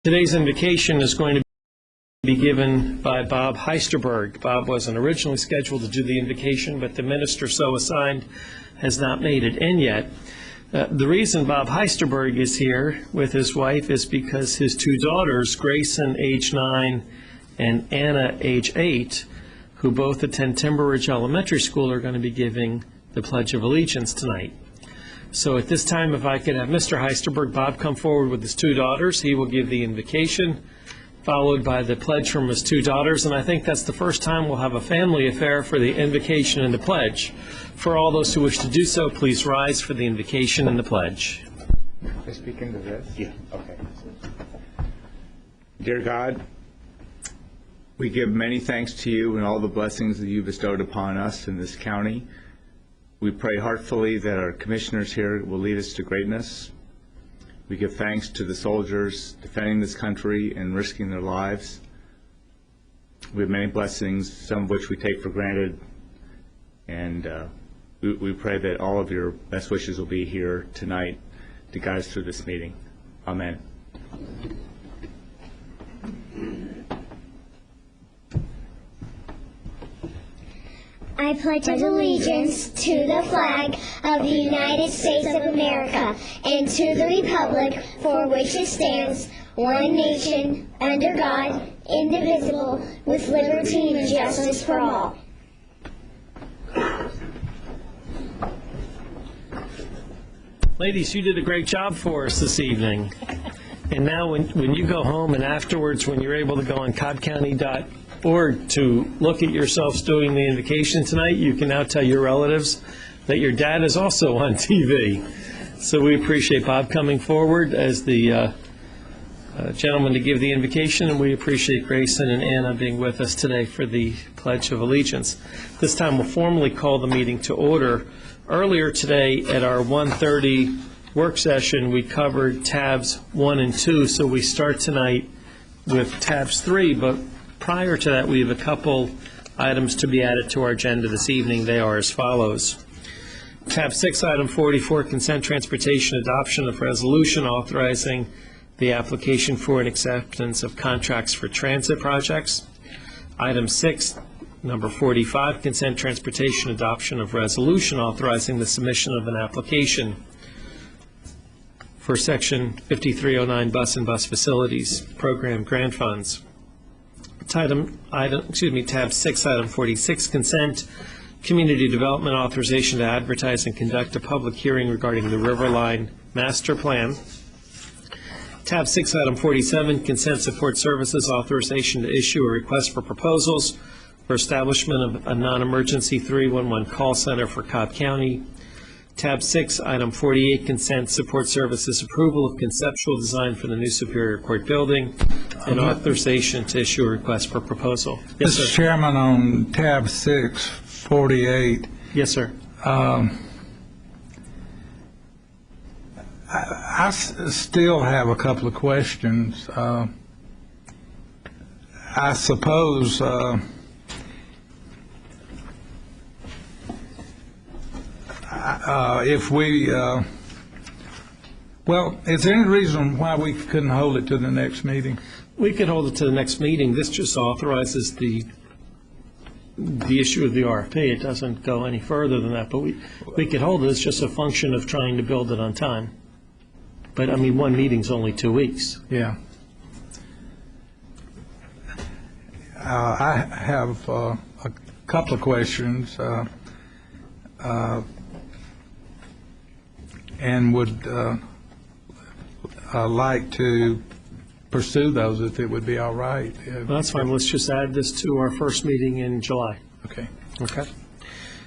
Today's invocation is going to be given by Bob Heisterberg. Bob wasn't originally scheduled to do the invocation, but the minister so assigned has not made it in yet. The reason Bob Heisterberg is here with his wife is because his two daughters, Grayson, age 9, and Anna, age 8, who both attend Timber Ridge Elementary School, are going to be giving the Pledge of Allegiance tonight. So at this time, if I could have Mr. Heisterberg, Bob, come forward with his two daughters. He will give the invocation, followed by the pledge from his two daughters. And I think that's the first time we'll have a family affair for the invocation and the pledge. For all those who wish to do so, please rise for the invocation and the pledge. I speak into this? Yeah. Okay. Dear God, we give many thanks to you and all the blessings that you bestowed upon us in this county. We pray heartfully that our commissioners here will lead us to greatness. We give thanks to the soldiers defending this country and risking their lives. We have many blessings, some of which we take for granted, and we pray that all of your best wishes will be here tonight to guide us through this meeting. Amen. I pledge allegiance to the flag of the United States of America and to the republic for which it stands, one nation, under God, indivisible, with liberty and justice for all. Ladies, you did a great job for us this evening. And now when you go home and afterwards, when you're able to go on cobbcounty.org to look at yourselves doing the invocation tonight, you can now tell your relatives that your dad is also on TV. So we appreciate Bob coming forward as the gentleman to give the invocation, and we appreciate Grayson and Anna being with us today for the Pledge of Allegiance. This time we'll formally call the meeting to order. Earlier today at our 1:30 work session, we covered tabs 1 and 2, so we start tonight with tabs 3, but prior to that we have a couple items to be added to our agenda this evening. They are as follows. Tab 6, item 44, consent transportation adoption of resolution authorizing the application for an acceptance of contracts for transit projects. Item 6, number 45, consent transportation adoption of resolution authorizing the submission of an application for Section 5309 Bus and Bus Facilities Program Grant Funds. Tab 6, item 46, consent community development authorization to advertise and conduct a public hearing regarding the Riverline Master Plan. Tab 6, item 47, consent support services authorization to issue a request for proposals for establishment of a non-emergency 311 call center for Cobb County. Tab 6, item 48, consent support services approval of conceptual design for the new Superior Court building and authorization to issue a request for proposal. Yes, Mr. sir. Chairman, on tab 6, 48. Yes, sir. I still have a couple of questions. I suppose if we, well, is there any reason why we couldn't hold it to the next meeting? We could hold it to the next meeting. This just authorizes the issue of the RFP. It doesn't go any further than that, but we could hold it. It's just a function of trying to build it on time. But, I mean, one meeting's only 2 weeks. Yeah. I have a couple of questions and would like to pursue those if it would be all right. Well, that's fine. Let's just add this to our first meeting in July. Okay. Okay.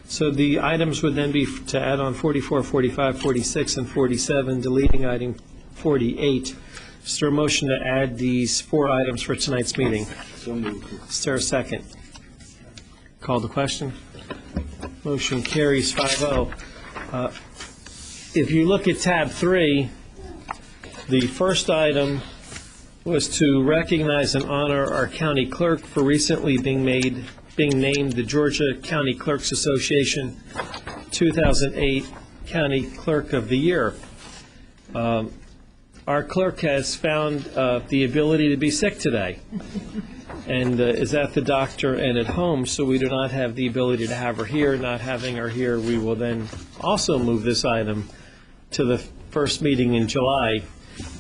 So the items would then be to add on 44, 45, 46, and 47, deleting item 48. Is there a motion to add these 4 items for tonight's meeting? So moved. Is there a second? Call the question. Motion carries 5-0. If you look at tab 3, the first item was to recognize and honor our county clerk for recently being named the Georgia County Clerks Association 2008 County Clerk of the Year. our clerk has found the ability to be sick today and is at the doctor and at home, so we do not have the ability to have her here. Not having her here, we will then also move this item to the first meeting in July.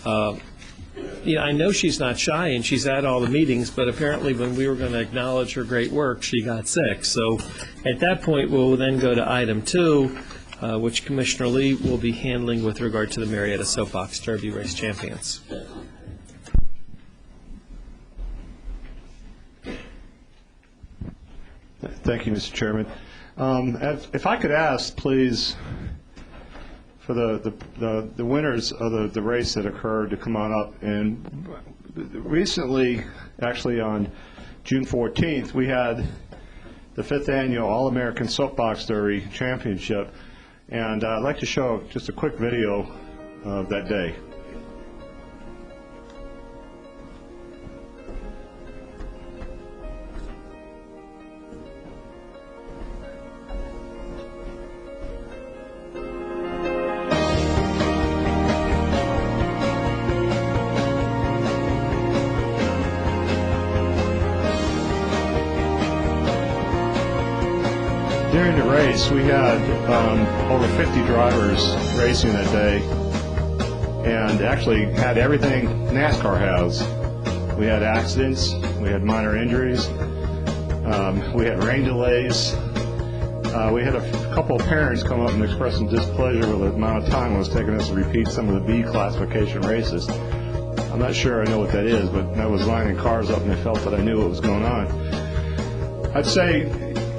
I know she's not shy and she's at all the meetings, but apparently when we were going to acknowledge her great work, she got sick. So at that point, we'll then go to item 2, which Commissioner Lee will be handling with regard to the Marietta Soapbox Derby Race Champions. Thank you, Mr. Chairman. If I could ask, please, for the winners of the race that occurred to come on up. And recently, actually on June 14th, we had the 5th Annual All-American Soapbox Derby Championship. And I'd like to show just a quick video of that day. During the race, we had over 50 drivers racing that day, and actually had everything NASCAR has. We had accidents, we had minor injuries, we had rain delays. We had a couple of parents come up and express some displeasure with the amount of time it was taking us to repeat some of the B classification races. I'm not sure I know what that is, but I was lining cars up and I felt that I knew what was going on. I'd say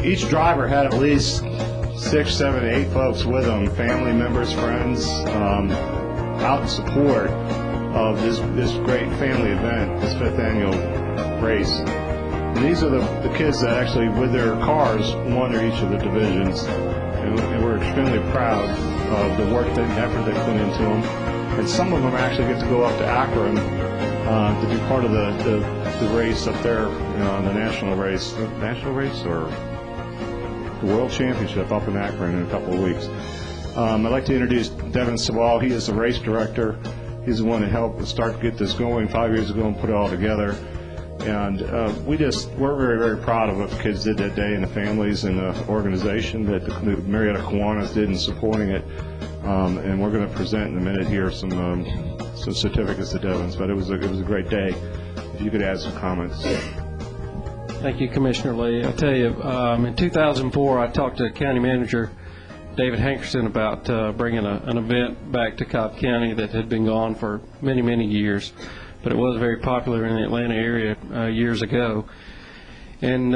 each driver had at least 6, 7, 8 folks with them, family members, friends, out in support of this great family event, this 5th annual race. And these are the kids that actually, with their cars, won each of the divisions. And we're extremely proud of the work and effort they put into them. And some of them actually get to go up to Akron to be part of the race up there, the national race. National race or the World Championship up in Akron in a couple of weeks. I'd like to introduce Devin Sewell. He is the race director. He's the one that helped start to get this going 5 years ago and put it all together. And we're very, very proud of what the kids did that day, and the families and the organization that the Marietta Kiwanis did in supporting it. And we're going to present in a minute here some certificates to Devins. But it was a great day. If you could add some comments. Thank you, Commissioner Lee. I'll tell you, in 2004, I talked to County Manager David Hankerson about bringing an event back to Cobb County that had been gone for many, many years, but it was very popular in the Atlanta area years ago. And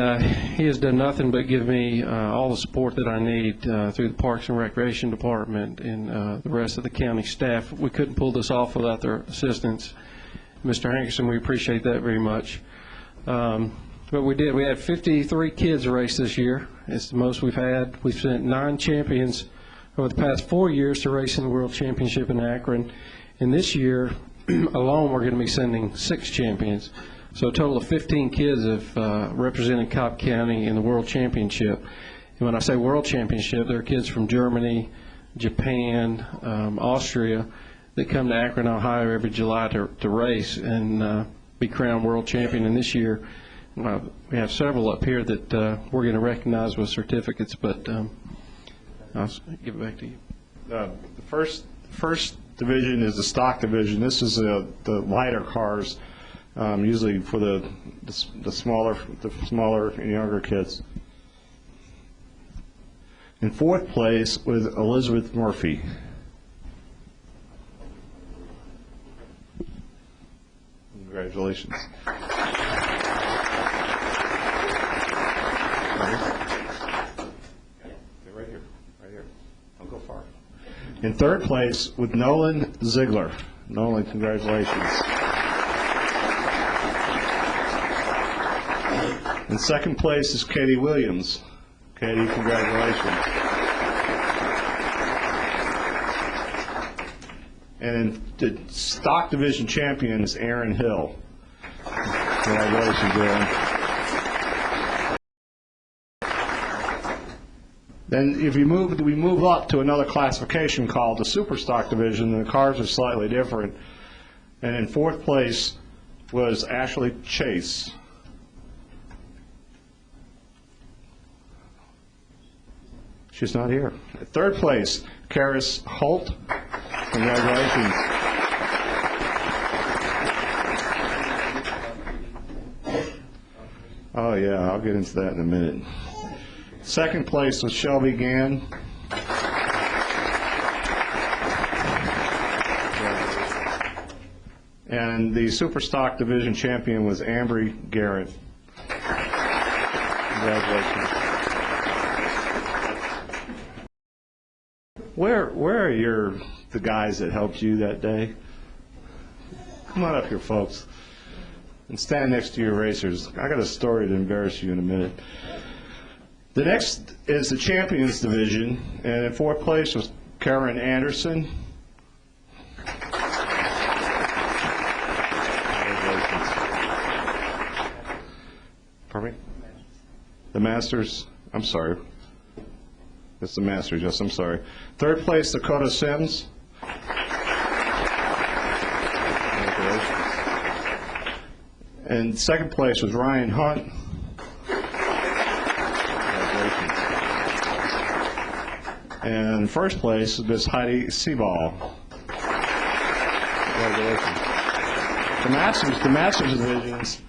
he has done nothing but give me all the support that I need through the Parks and Recreation Department and the rest of the county staff. We couldn't pull this off without their assistance. Mr. Hankerson, we appreciate that very much. But we did. We had 53 kids race this year. It's the most we've had. We've sent 9 champions over the past 4 years to race in the World Championship in Akron. And this year alone, we're going to be sending 6 champions. So a total of 15 kids have represented Cobb County in the World Championship. And when I say World Championship, there are kids from Germany, Japan, Austria that come to Akron, Ohio every July to race and be crowned world champion. And this year, we have several up here that we're going to recognize with certificates, but I'll give it back to you. The first division is the stock division. This is the lighter cars, usually for the smaller and younger kids. In 4th place with Elizabeth Murphy. Congratulations. Right here. Don't go far. In 3rd place with Nolan Ziegler. Nolan, congratulations. In 2nd place is Katie Williams. Katie, congratulations. And the stock division champion is Aaron Hill. Congratulations, Aaron. Then if we move up to another classification called the super stock division, and the cars are slightly different. And in fourth place was Ashley Chase. She's not here. Third place, Karis Holt. Congratulations. Oh, yeah, I'll get into that in a minute. Second place was Shelby Gann. And the Superstock Division champion was Ambry Garrett. Congratulations. Where are the guys that helped you that day? Come on up here, folks, and stand next to your racers. I got a story to embarrass you in a minute. The next is the Champions Division, and in fourth place was Karen Anderson. Pardon me? The Masters. I'm sorry. It's the Masters, yes, I'm sorry. Third place, Dakota Sims. And second place was Ryan Hunt. And first place is Miss Heidi Seaball. Congratulations. The Masters divisions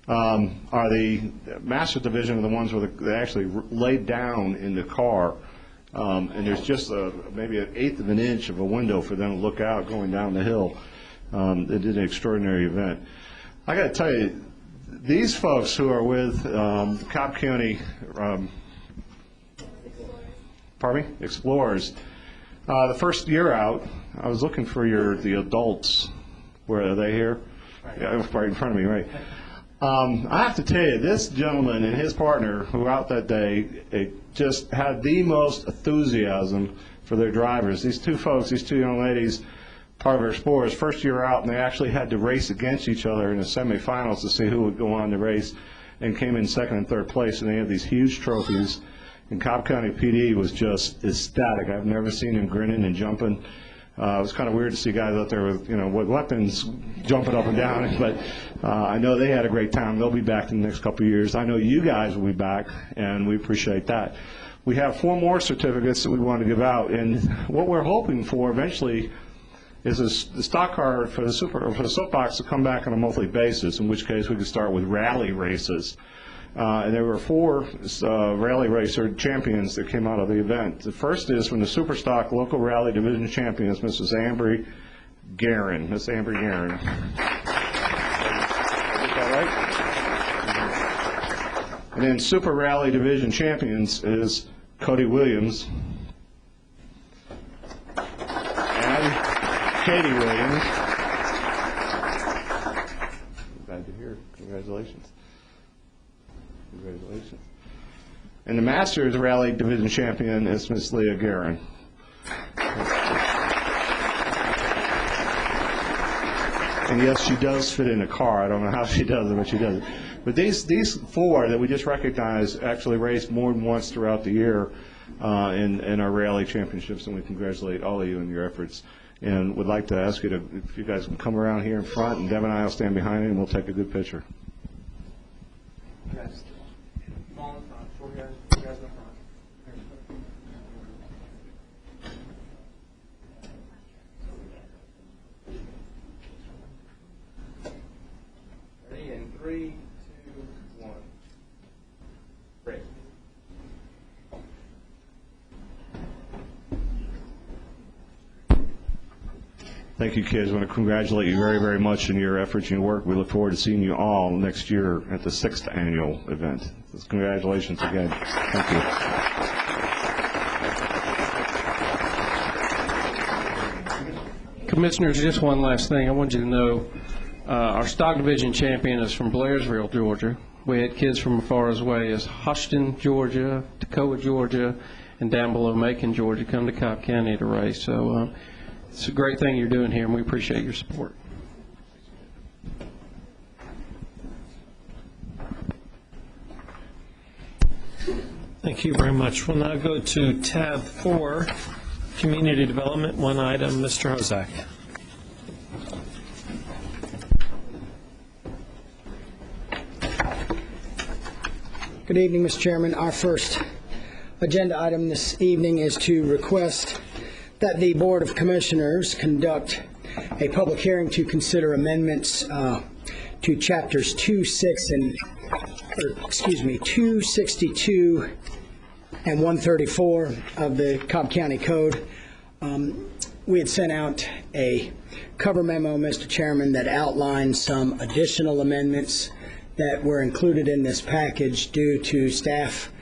are the Masters division are the ones where they actually laid down in the car. And there's just maybe an eighth of an inch of a window for them to look out going down the hill. They did an extraordinary event. I got to tell you, these folks who are with the Cobb County Explorers, the first year out, I was looking for the adults. Where are they here? Yeah, right in front of me, right. I have to tell you, this gentleman and his partner who were out that day just had the most enthusiasm for their drivers. These two folks, these two young ladies, part of our Explorers, first year out, and they actually had to race against each other in the semifinals to see who would go on to race, and came in second and third place, and they had these huge trophies. And Cobb County PD was just ecstatic. I've never seen them grinning and jumping. It was kind of weird to see guys out there with, with weapons jumping up and down, but I know they had a great time. They'll be back in the next couple of years. I know you guys will be back, and we appreciate that. We have 4 more certificates that we want to give out, and what we're hoping for eventually is the stock car for the soapbox to come back on a monthly basis, in which case we could start with rally races. And there were 4 rally racer champions that came out of the event. The first is from the Superstock Local Rally Division Champions, Mrs. Ambry Guerin. Miss Ambry Guerin. Is that right? And then Super Rally Division Champions is Cody Williams and Katie Williams. Glad to hear. Congratulations. Congratulations. And the Masters Rally Division Champion is Miss Leah Guerin. And yes, she does fit in a car. I don't know how she does it, but she does it. But these 4 that we just recognized actually race more than once throughout the year in our rally championships, and we congratulate all of you in your efforts. And would like to ask you if you guys can come around here in front, and Devin and I will stand behind you, and we'll take a good picture. Yes. Come on in front. 4 guys in the front. Ready? In 3, 2, 1. Break. Thank you, kids. I want to congratulate you very, very much in your efforts and your work. We look forward to seeing you all next year at the 6th annual event. So congratulations again. Thank you. Commissioners, just one last thing. I want you to know our stock division champion is from Blairsville, Georgia. We had kids from as far away as Houston, Georgia, Toccoa, Georgia, and down below Macon, Georgia, come to Cobb County to race. So it's a great thing you're doing here, and we appreciate your support. Thank you very much. We'll now go to tab 4, Community Development. One item, Mr. Hozak. Good evening, Mr. Chairman. Our first agenda item this evening is to request that the Board of Commissioners conduct a public hearing to consider amendments to chapters 262 and 134 of the Cobb County Code. We had sent out a cover memo, Mr. Chairman, that outlined some additional amendments that were included in this package due to staff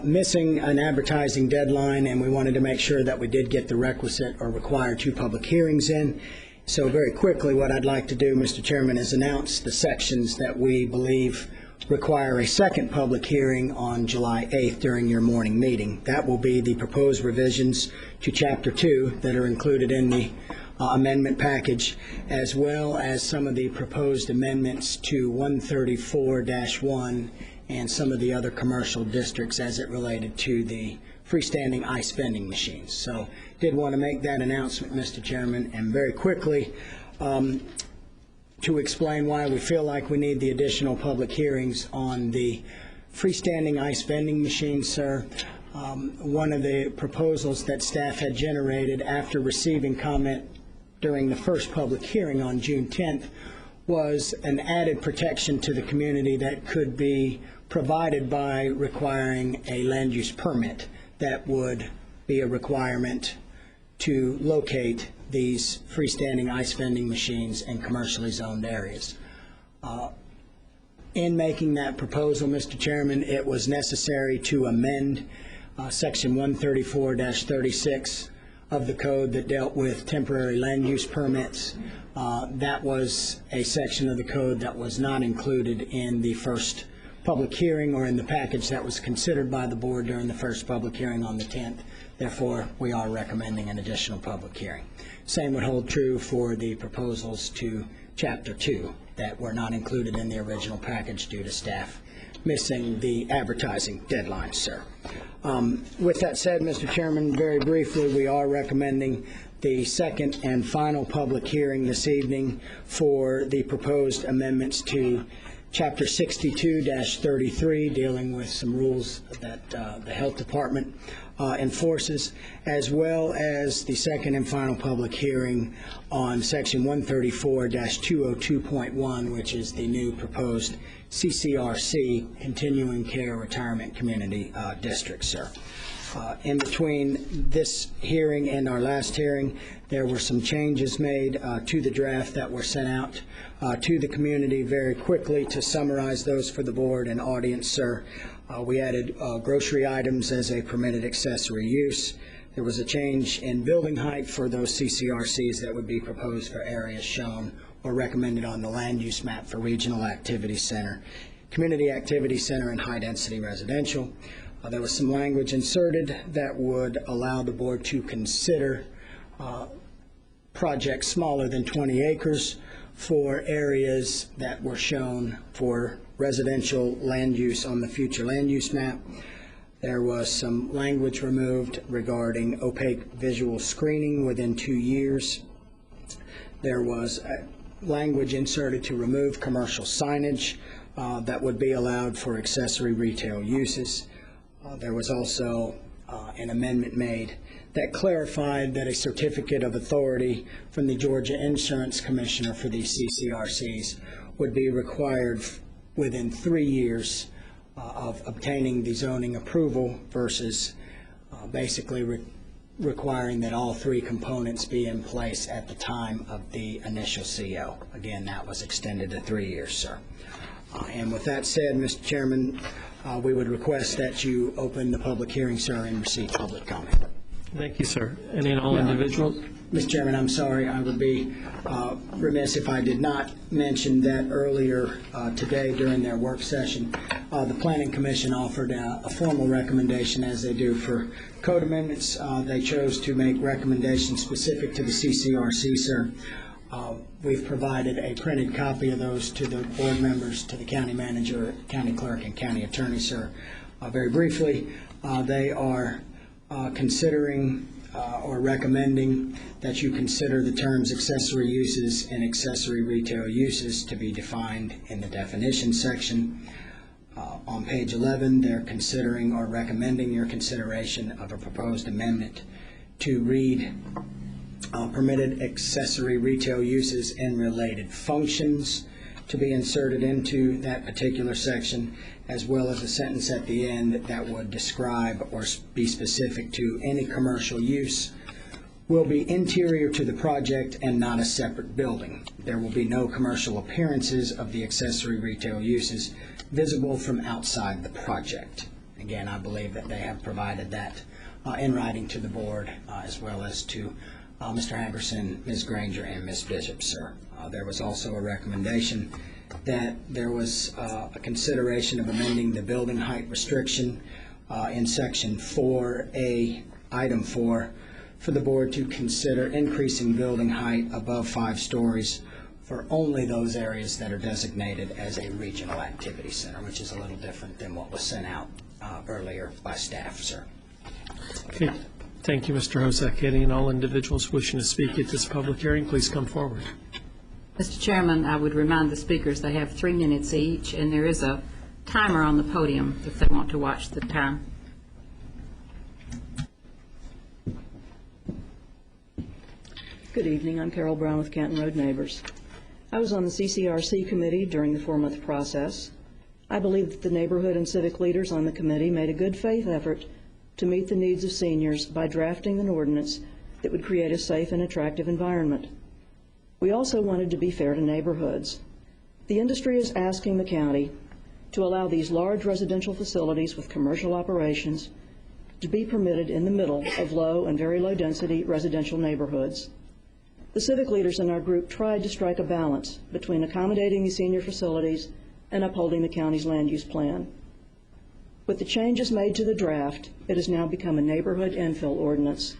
missing an advertising deadline, and we wanted to make sure that we did get the requisite or required 2 public hearings in. So very quickly, what I'd like to do, Mr. Chairman, is announce the sections that we believe require a second public hearing on July 8th during your morning meeting. That will be the proposed revisions to Chapter 2 that are included in the amendment package, as well as some of the proposed amendments to 134-1 and some of the other commercial districts as it related to the freestanding ice vending machines. So did want to make that announcement, Mr. Chairman, and very quickly to explain why we feel like we need the additional public hearings on the freestanding ice vending machines, sir. One of the proposals that staff had generated after receiving comment during the first public hearing on June 10th was an added protection to the community that could be provided by requiring a land use permit that would be a requirement to locate these freestanding ice vending machines in commercially zoned areas. In making that proposal, Mr. Chairman, it was necessary to amend Section 134-36 of the code that dealt with temporary land use permits. That was a section of the code that was not included in the first public hearing or in the package that was considered by the board during the first public hearing on the 10th. Therefore, we are recommending an additional public hearing. Same would hold true for the proposals to Chapter 2 that were not included in the original package due to staff missing the advertising deadline, sir. With that said, Mr. Chairman, very briefly, we are recommending the second and final public hearing this evening for the proposed amendments to Chapter 62-33, dealing with some rules that the Health Department enforces, as well as the second and final public hearing on Section 134-202.1, which is the new proposed CCRC, Continuing Care Retirement Community District, sir. In between this hearing and our last hearing, there were some changes made to the draft that were sent out to the community very quickly. To summarize those for the board and audience, sir, we added grocery items as a permitted accessory use. There was a change in building height for those CCRCs that would be proposed for areas shown or recommended on the land use map for regional activity center, community activity center, and high-density residential. There was some language inserted that would allow the board to consider projects smaller than 20 acres for areas that were shown for residential land use on the future land use map. There was some language removed regarding opaque visual screening within 2 years. There was language inserted to remove commercial signage that would be allowed for accessory retail uses. There was also an amendment made that clarified that a certificate of authority from the Georgia Insurance Commissioner for these CCRCs would be required within 3 years of obtaining the zoning approval versus basically requiring that all 3 components be in place at the time of the initial CO. Again, that was extended to 3 years, sir. And with that said, Mr. Chairman, we would request that you open the public hearing, sir, and receive public comment. Thank you, sir. Any and all individuals? Mr. Chairman, I'm sorry. I would be remiss if I did not mention that earlier today during their work session, the Planning Commission offered a formal recommendation, as they do for code amendments. They chose to make recommendations specific to the CCRC, sir. We've provided a printed copy of those to the board members, to the county manager, county clerk, and county attorney, sir. Very briefly, they are considering or recommending that you consider the terms accessory uses and accessory retail uses to be defined in the definition section. On page 11, they're considering or recommending your consideration of a proposed amendment to read permitted accessory retail uses and related functions to be inserted into that particular section, as well as a sentence at the end that would describe or be specific to any commercial use will be interior to the project and not a separate building. There will be no commercial appearances of the accessory retail uses visible from outside the project. Again, I believe that they have provided that in writing to the board, as well as to Mr. Hankerson, Ms. Granger, and Ms. Bishop, sir. There was also a recommendation that there was a consideration of amending the building height restriction in section 4A, item 4, for the board to consider increasing building height above 5 stories for only those areas that are designated as a regional activity center, which is a little different than what was sent out earlier by staff, sir. Okay. Thank you, Mr. Hosek. And all individuals wishing to speak at this public hearing, please come forward. Mr. Chairman, I would remind the speakers they have 3 minutes each, and there is a timer on the podium if they want to watch the time. Good evening. I'm Carol Brown with Canton Road Neighbors. I was on the CCRC committee during the 4-month process. I believe that the neighborhood and civic leaders on the committee made a good faith effort to meet the needs of seniors by drafting an ordinance that would create a safe and attractive environment. We also wanted to be fair to neighborhoods. The industry is asking the county to allow these large residential facilities with commercial operations to be permitted in the middle of low and very low density residential neighborhoods. The civic leaders in our group tried to strike a balance between accommodating the senior facilities and upholding the county's land use plan. With the changes made to the draft, it has now become a neighborhood infill ordinance.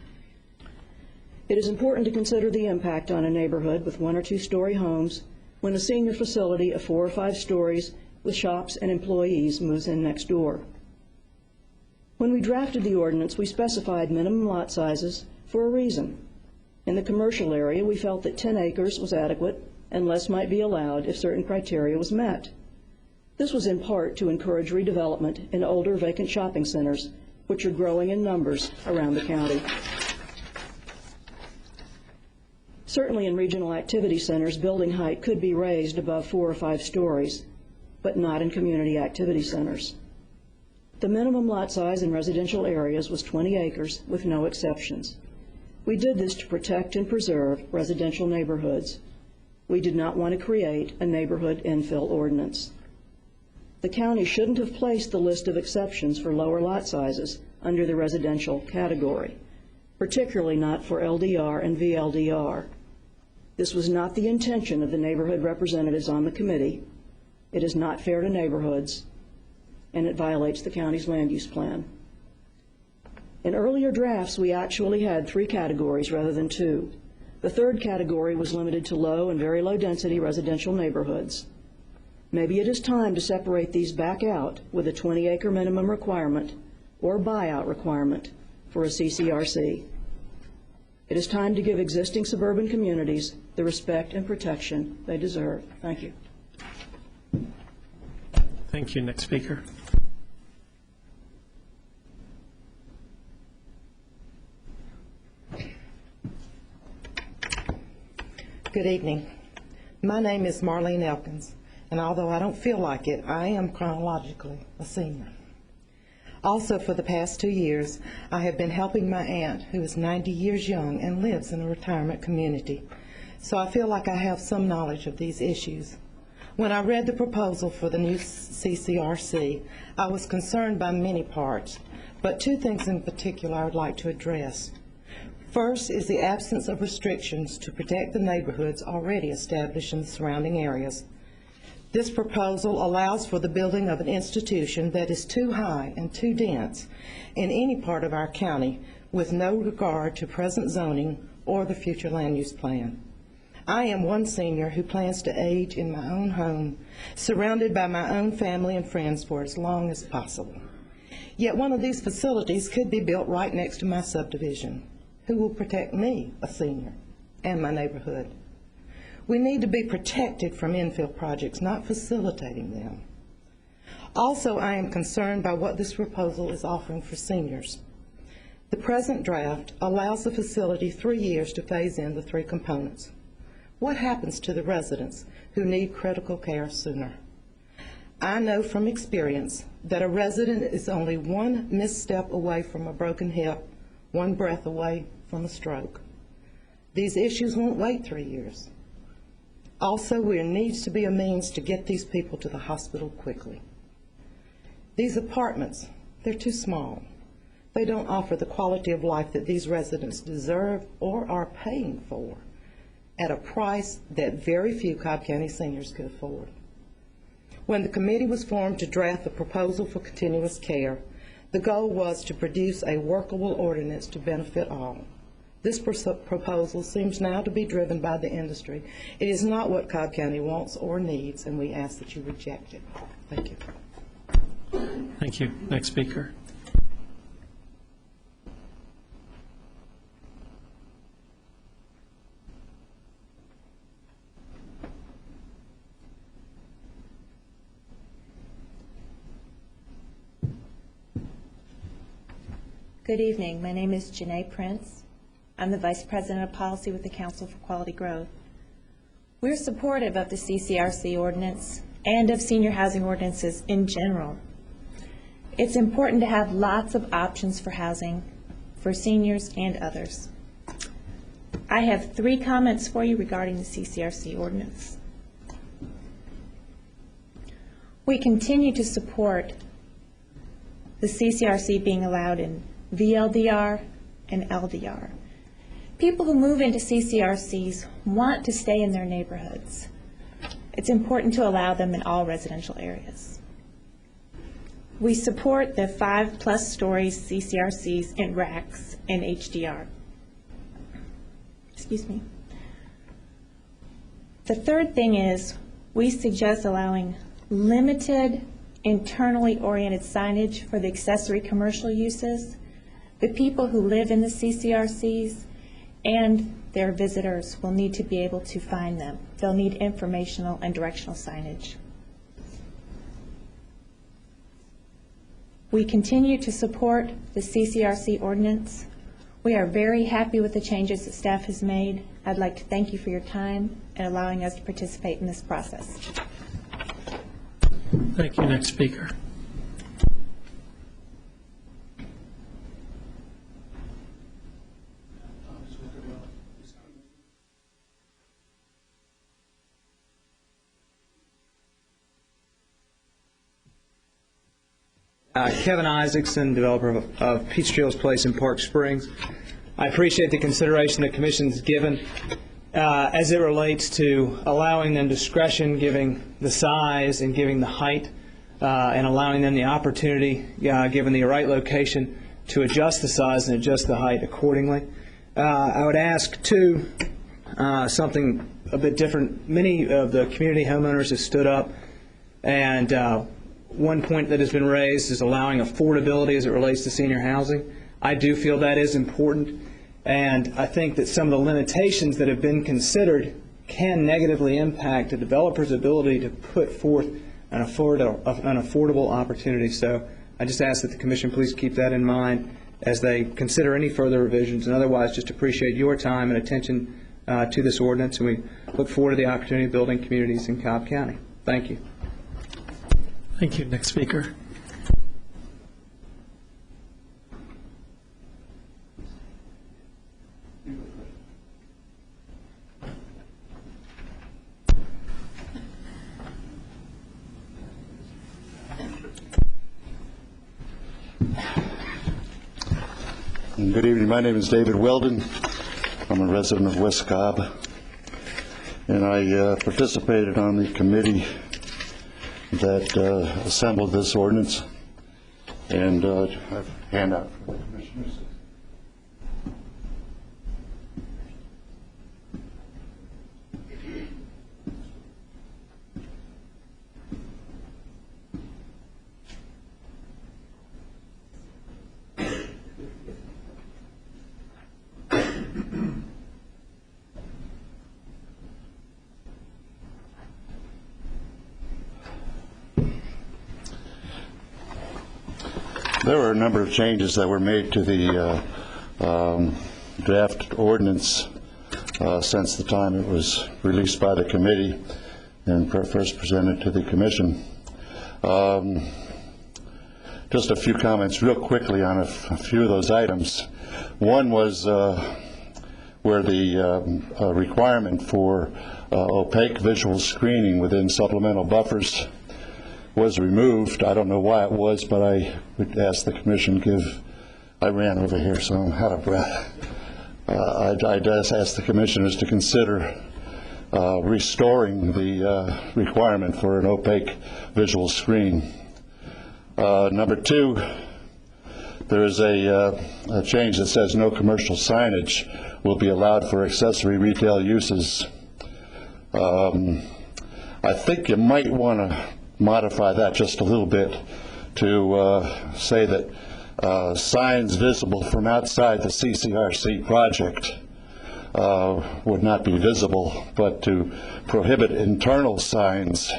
It is important to consider the impact on a neighborhood with 1 or 2 story homes when a senior facility of 4 or 5 stories with shops and employees moves in next door. When we drafted the ordinance, we specified minimum lot sizes for a reason. In the commercial area, we felt that 10 acres was adequate and less might be allowed if certain criteria was met. This was in part to encourage redevelopment in older vacant shopping centers, which are growing in numbers around the county. Certainly in regional activity centers, building height could be raised above 4 or 5 stories, but not in community activity centers. The minimum lot size in residential areas was 20 acres with no exceptions. We did this to protect and preserve residential neighborhoods. We did not want to create a neighborhood infill ordinance. The county shouldn't have placed the list of exceptions for lower lot sizes under the residential category, particularly not for LDR and VLDR. This was not the intention of the neighborhood representatives on the committee. It is not fair to neighborhoods, and it violates the county's land use plan. In earlier drafts, we actually had 3 categories rather than 2. The 3rd category was limited to low and very low density residential neighborhoods. Maybe it is time to separate these back out with a 20-acre minimum requirement or buyout requirement for a CCRC. It is time to give existing suburban communities the respect and protection they deserve. Thank you. Thank you. Next speaker. Good evening. My name is Marlene Elkins, and although I don't feel like it, I am chronologically a senior. Also, for the past 2 years, I have been helping my aunt, who is 90 years young and lives in a retirement community. So I feel like I have some knowledge of these issues. When I read the proposal for the new CCRC, I was concerned by many parts, but 2 things in particular I would like to address. First is the absence of restrictions to protect the neighborhoods already established in the surrounding areas. This proposal allows for the building of an institution that is too high and too dense in any part of our county with no regard to present zoning or the future land use plan. I am one senior who plans to age in my own home, surrounded by my own family and friends for as long as possible. Yet one of these facilities could be built right next to my subdivision. Who will protect me, a senior, and my neighborhood? We need to be protected from infill projects, not facilitating them. Also, I am concerned by what this proposal is offering for seniors. The present draft allows the facility 3 years to phase in the 3 components. What happens to the residents who need critical care sooner? I know from experience that a resident is only one misstep away from a broken hip, one breath away from a stroke. These issues won't wait 3 years. Also, there needs to be a means to get these people to the hospital quickly. These apartments, they're too small. They don't offer the quality of life that these residents deserve or are paying for at a price that very few Cobb County seniors could afford. When the committee was formed to draft the proposal for continuous care, the goal was to produce a workable ordinance to benefit all. This proposal seems now to be driven by the industry. It is not what Cobb County wants or needs, and we ask that you reject it. Thank you. Thank you. Next speaker. Good evening. My name is Janae Prince. I'm the Vice President of Policy with the Council for Quality Growth. We're supportive of the CCRC ordinance and of senior housing ordinances in general. It's important to have lots of options for housing for seniors and others. I have 3 comments for you regarding the CCRC ordinance. We continue to support the CCRC being allowed in VLDR and LDR. People who move into CCRCs want to stay in their neighborhoods. It's important to allow them in all residential areas. We support the 5+ stories CCRCs in RACs and HDR. Excuse me. The third thing is we suggest allowing limited internally oriented signage for the accessory commercial uses. The people who live in the CCRCs and their visitors will need to be able to find them. They'll need informational and directional signage. We continue to support the CCRC ordinance. We are very happy with the changes that staff has made. I'd like to thank you for your time and allowing us to participate in this process. Thank you. Next speaker. Kevin Isaacson, developer of Peach Trails Place in Park Springs. I appreciate the consideration the Commission's given as it relates to allowing them discretion, giving the size and giving the height, and allowing them the opportunity, given the right location, to adjust the size and adjust the height accordingly. I would ask, too, something a bit different. Many of the community homeowners have stood up, and one point that has been raised is allowing affordability as it relates to senior housing. I do feel that is important, and I think that some of the limitations that have been considered can negatively impact a developer's ability to put forth an affordable opportunity. So I just ask that the Commission please keep that in mind as they consider any further revisions, and otherwise just appreciate your time and attention to this ordinance, and we look forward to the opportunity of building communities in Cobb County. Thank you. Thank you. Next speaker. Good evening. My name is David Weldon. I'm a resident of West Cobb, and I participated on the committee that assembled this ordinance, and I have a handout for the commissioners. There were a number of changes that were made to the draft ordinance since the time it was released by the committee and first presented to the commission. Just a few comments real quickly on a few of those items. One was where the requirement for opaque visual screening within supplemental buffers was removed. I don't know why it was, but I would ask the commission I ran over here, so I'm out of breath. I'd just ask the commissioners to consider restoring the requirement for an opaque visual screen. Number two, there is a change that says no commercial signage will be allowed for accessory retail uses. I think you might want to modify that just a little bit to say that signs visible from outside the CCRC project would not be visible, but to prohibit internal signs,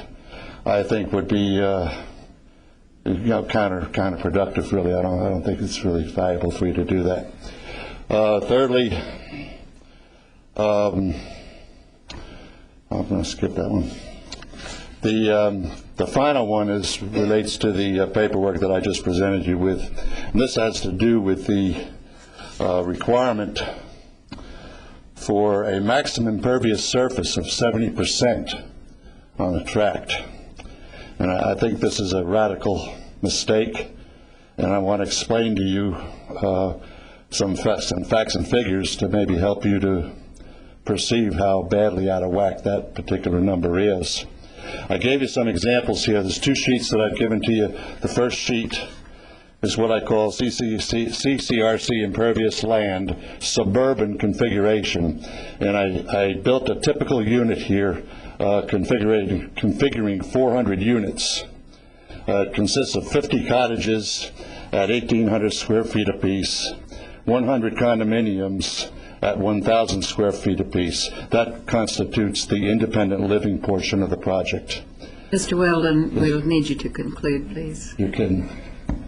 I think would be counterproductive. Really, I don't think it's really valuable for you to do that. Thirdly, I'm going to skip that one. The final one relates to the paperwork that I just presented you with. And this has to do with the requirement for a maximum impervious surface of 70% on a tract. And I think this is a radical mistake, and I want to explain to you some facts and figures to maybe help you to perceive how badly out of whack that particular number is. I gave you some examples here. There's two sheets that I've given to you. The first sheet is what I call CCRC impervious land suburban configuration, and I built a typical unit here configuring 400 units. It consists of 50 cottages at 1,800 square feet apiece, 100 condominiums at 1,000 square feet apiece. That constitutes the independent living portion of the project. Mr. Weldon, we'll need you to conclude, please. You're kidding.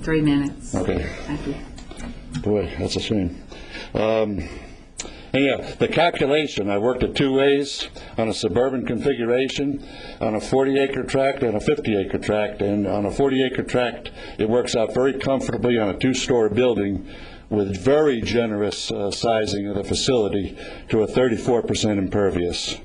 3 minutes. Okay. Thank you. Boy, that's a shame. Anyhow, the calculation, I worked it two ways: on a suburban configuration, on a 40-acre tract and a 50-acre tract. And on a 40-acre tract, it works out very comfortably on a 2-story building with very generous sizing of the facility to a 34% impervious.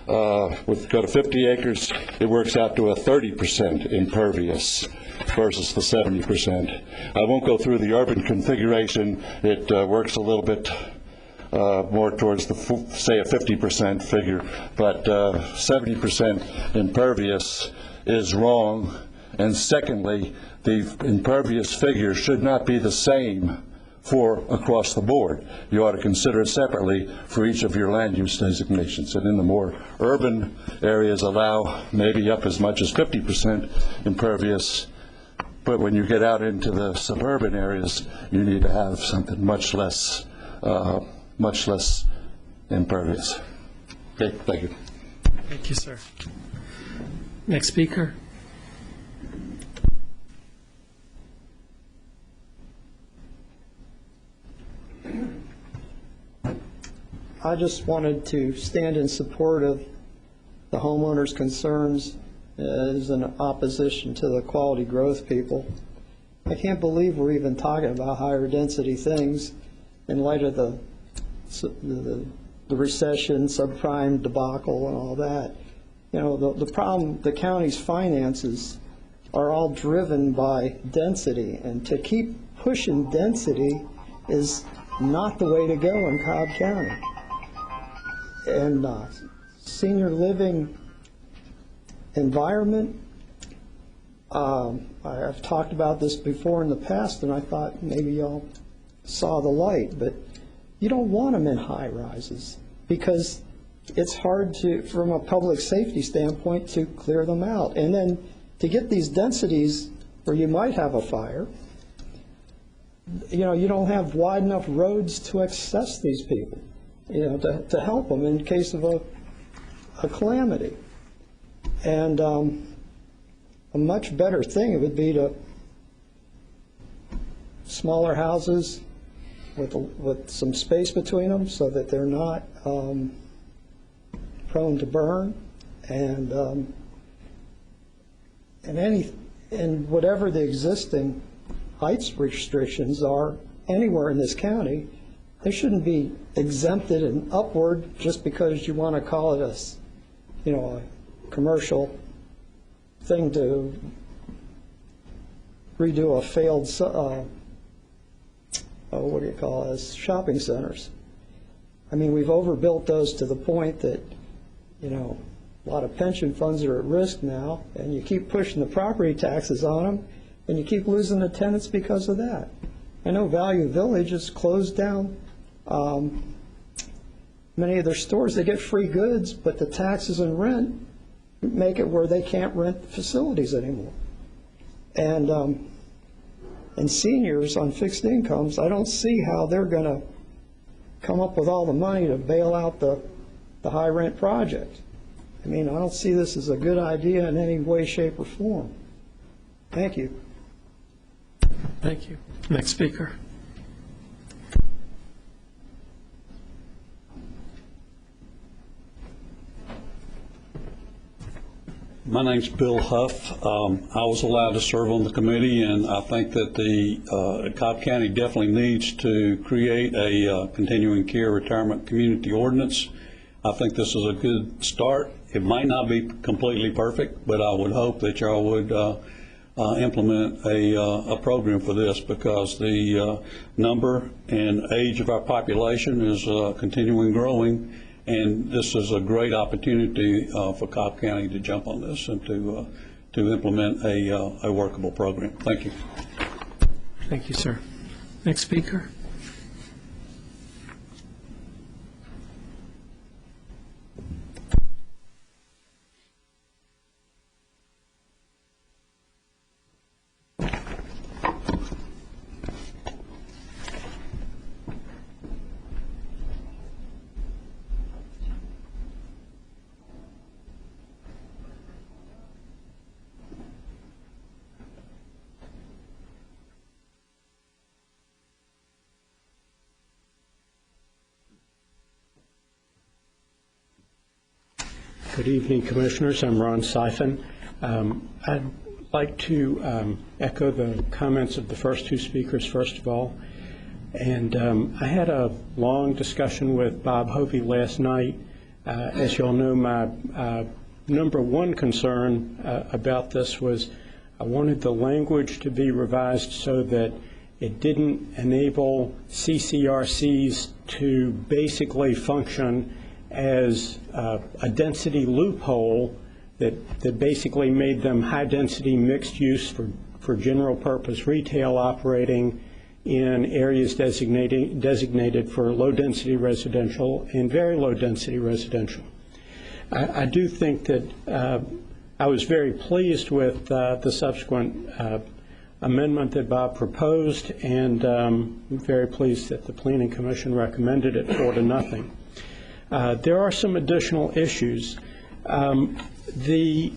Go to 50 acres, it works out to a 30% impervious versus the 70%. I won't go through the urban configuration. It works a little bit more towards the, say, a 50% figure, but 70% impervious is wrong. And secondly, the impervious figure should not be the same for across the board. You ought to consider it separately for each of your land use designations. And in the more urban areas, allow maybe up as much as 50% impervious. But when you get out into the suburban areas, you need to have something much less impervious. Okay, thank you. Thank you, sir. Next speaker. I just wanted to stand in support of the homeowners' concerns as an opposition to the quality growth people. I can't believe we're even talking about higher density things in light of the recession, subprime debacle, and all that. You know, the problem, the county's finances are all driven by density, and to keep pushing density is not the way to go in Cobb County. And senior living environment, I've talked about this before in the past, and I thought maybe y'all saw the light, but you don't want them in high rises because it's hard to, from a public safety standpoint, to clear them out. And then to get these densities where you might have a fire, you know, you don't have wide enough roads to access these people, you know, to help them in case of a calamity. And a much better thing it would be to smaller houses with some space between them so that they're not prone to burn, and whatever the existing heights restrictions are anywhere in this county, they shouldn't be exempted and upward just because you want to call it a commercial thing to redo a failed what do you call it, shopping centers. I mean, we've overbuilt those to the point that, a lot of pension funds are at risk now, and you keep pushing the property taxes on them, and you keep losing the tenants because of that. I know Value Village has closed down many of their stores. They get free goods, but the taxes and rent make it where they can't rent the facilities anymore. And seniors on fixed incomes, I don't see how they're going to come up with all the money to bail out the high rent project. I mean, I don't see this as a good idea in any way, shape, or form. Thank you. Thank you. Next speaker. My name's Bill Huff. I was allowed to serve on the committee, and I think that the Cobb County definitely needs to create a continuing care retirement community ordinance. I think this is a good start. It might not be completely perfect, but I would hope that y'all would implement a program for this, because the number and age of our population is continuing growing. And this is a great opportunity for Cobb County to jump on this and to implement a workable program. Thank you. Thank you, sir. Next speaker. Good evening, Commissioners. I'm Ron Siphon. I'd like to echo the comments of the first two speakers, first of all. And I had a long discussion with Bob Hovey last night. As you all know, my number one concern about this was I wanted the language to be revised so that it didn't enable CCRCs to basically function as a density loophole that basically made them high-density mixed use for general-purpose retail operating in areas designated for low-density residential and very low-density residential. I do think that I was very pleased with the subsequent amendment that Bob proposed, and I'm very pleased that the Planning Commission recommended it 4-0. There are some additional issues. The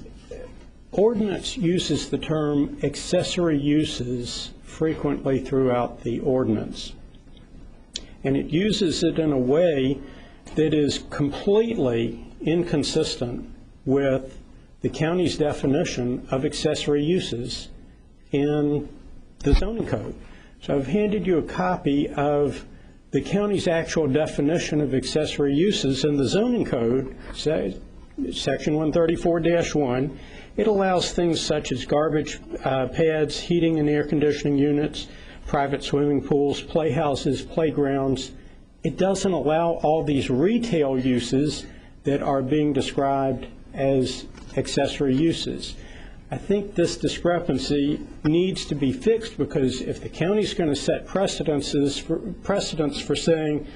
ordinance uses the term accessory uses frequently throughout the ordinance, and it uses it in a way that is completely inconsistent with the county's definition of accessory uses in the zoning code. So I've handed you a copy of the county's actual definition of accessory uses in the zoning code, section 134-1. It allows things such as garbage pads, heating and air conditioning units, private swimming pools, playhouses, playgrounds. It doesn't allow all these retail uses that are being described as accessory uses. I think this discrepancy needs to be fixed, because if the county's going to set precedents for saying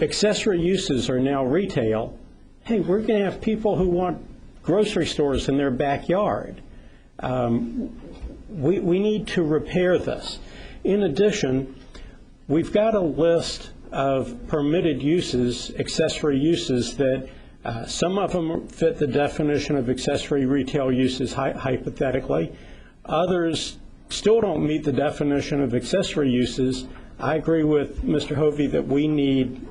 accessory uses are now retail, hey, we're going to have people who want grocery stores in their backyard. We need to repair this. In addition, we've got a list of permitted uses, accessory uses, that some of them fit the definition of accessory retail uses hypothetically. Others still don't meet the definition of accessory uses. I agree with Mr. Hovey that we need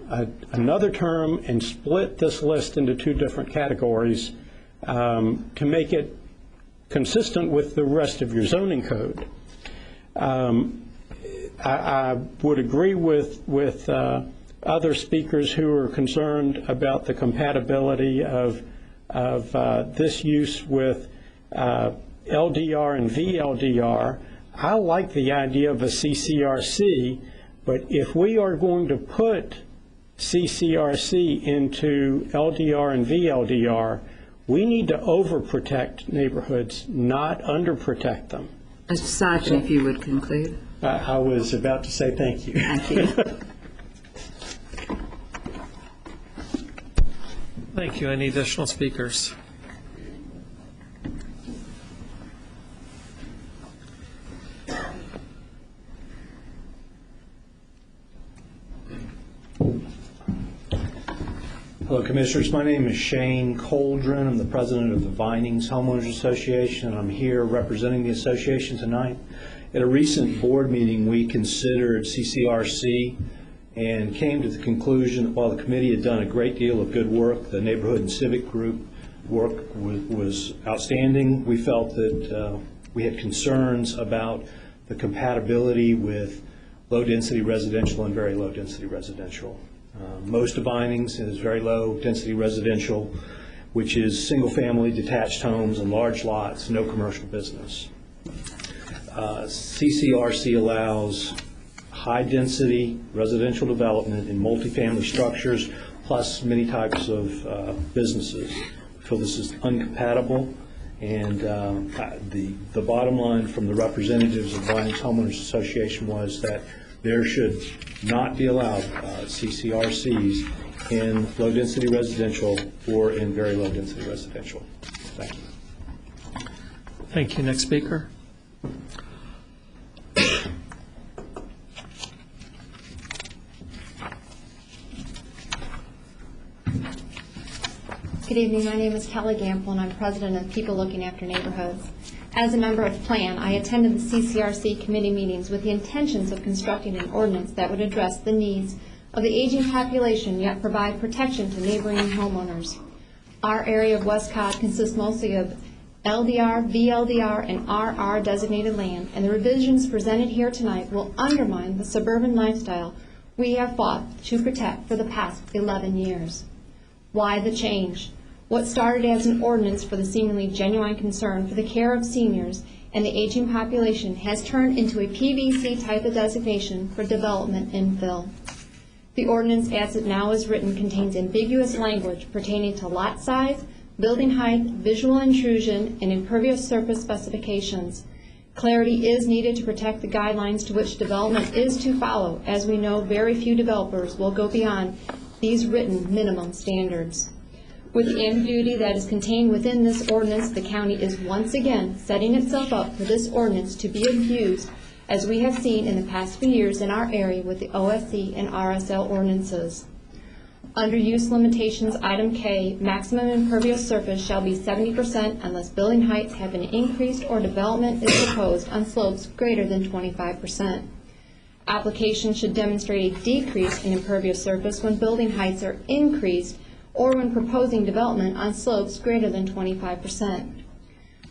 another term and split this list into two different categories to make it consistent with the rest of your zoning code. I would agree with other speakers who are concerned about the compatibility of this use with LDR and VLDR. I like the idea of a CCRC, but if we are going to put CCRC into LDR and VLDR, we need to overprotect neighborhoods, not underprotect them. Mr. Seifert, if you would conclude. I was about to say thank you. Thank you. Thank you. Any additional speakers? Hello, Commissioners. My name is Shane Coldren. I'm the president of the Vinings Homeowners Association. I'm here representing the association tonight. At a recent board meeting, we considered CCRC and came to the conclusion that while the committee had done a great deal of good work, the neighborhood and civic group work was outstanding. We felt that we had concerns about the compatibility with low-density residential and very low-density residential. Most of Vinings is very low-density residential, which is single-family detached homes and large lots, no commercial business. CCRC allows high-density residential development in multifamily structures, plus many types of businesses. I feel this is incompatible, and the bottom line from the representatives of Vinings Homeowners Association was that there should not be allowed CCRCs in low-density residential or in very low-density residential. Thank you. Thank you. Next speaker. Good evening. My name is Kelly Gamble, and I'm president of People Looking After Neighborhoods. As a member of PLAN, I attended the CCRC committee meetings with the intentions of constructing an ordinance that would address the needs of the aging population, yet provide protection to neighboring homeowners. Our area of West Cobb consists mostly of LDR, VLDR, and RR designated land, and the revisions presented here tonight will undermine the suburban lifestyle we have fought to protect for the past 11 years. Why the change? What started as an ordinance for the seemingly genuine concern for the care of seniors and the aging population has turned into a PVC type of designation for development infill. The ordinance as it now is written contains ambiguous language pertaining to lot size, building height, visual intrusion, and impervious surface specifications. Clarity is needed to protect the guidelines to which development is to follow, as we know very few developers will go beyond these written minimum standards. With the ambiguity that is contained within this ordinance, the county is once again setting itself up for this ordinance to be abused, as we have seen in the past few years in our area with the OSC and RSL ordinances. Under use limitations, item K, maximum impervious surface shall be 70% unless building heights have been increased or development is proposed on slopes greater than 25%. Application should demonstrate a decrease in impervious surface when building heights are increased or when proposing development on slopes greater than 25%.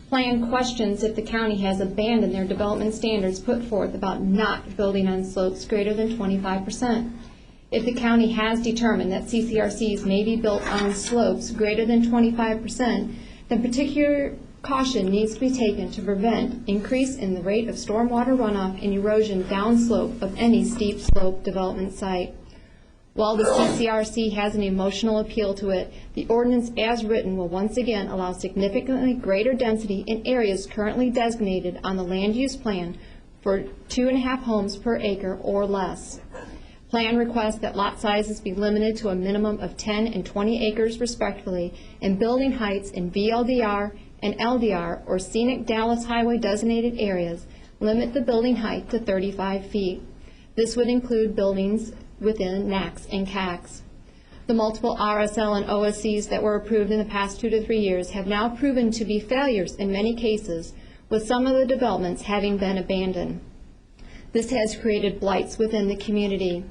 Plan questions if the county has abandoned their development standards put forth about not building on slopes greater than 25%. If the county has determined that CCRCs may be built on slopes greater than 25%, then particular caution needs to be taken to prevent increase in the rate of stormwater runoff and erosion downslope of any steep slope development site. While the CCRC has an emotional appeal to it, the ordinance as written will once again allow significantly greater density in areas currently designated on the land use plan for 2.5 homes per acre or less. Plan requests that lot sizes be limited to a minimum of 10 and 20 acres respectively, and building heights in VLDR and LDR or scenic Dallas Highway designated areas limit the building height to 35 feet. This would include buildings within NACs and CACs. The multiple RSL and OSCs that were approved in the past 2 to 3 years have now proven to be failures in many cases, with some of the developments having been abandoned. This has created blights within the community.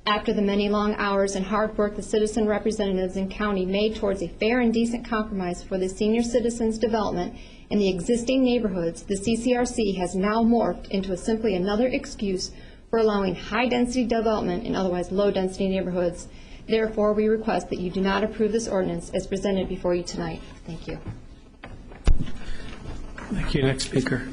After the many long hours and hard work the citizen representatives in county made towards a fair and decent compromise for the senior citizens' development in the existing neighborhoods, the CCRC has now morphed into simply another excuse for allowing high-density development in otherwise low-density neighborhoods. Therefore, we request that you do not approve this ordinance as presented before you tonight. Thank you. Thank you. Next speaker.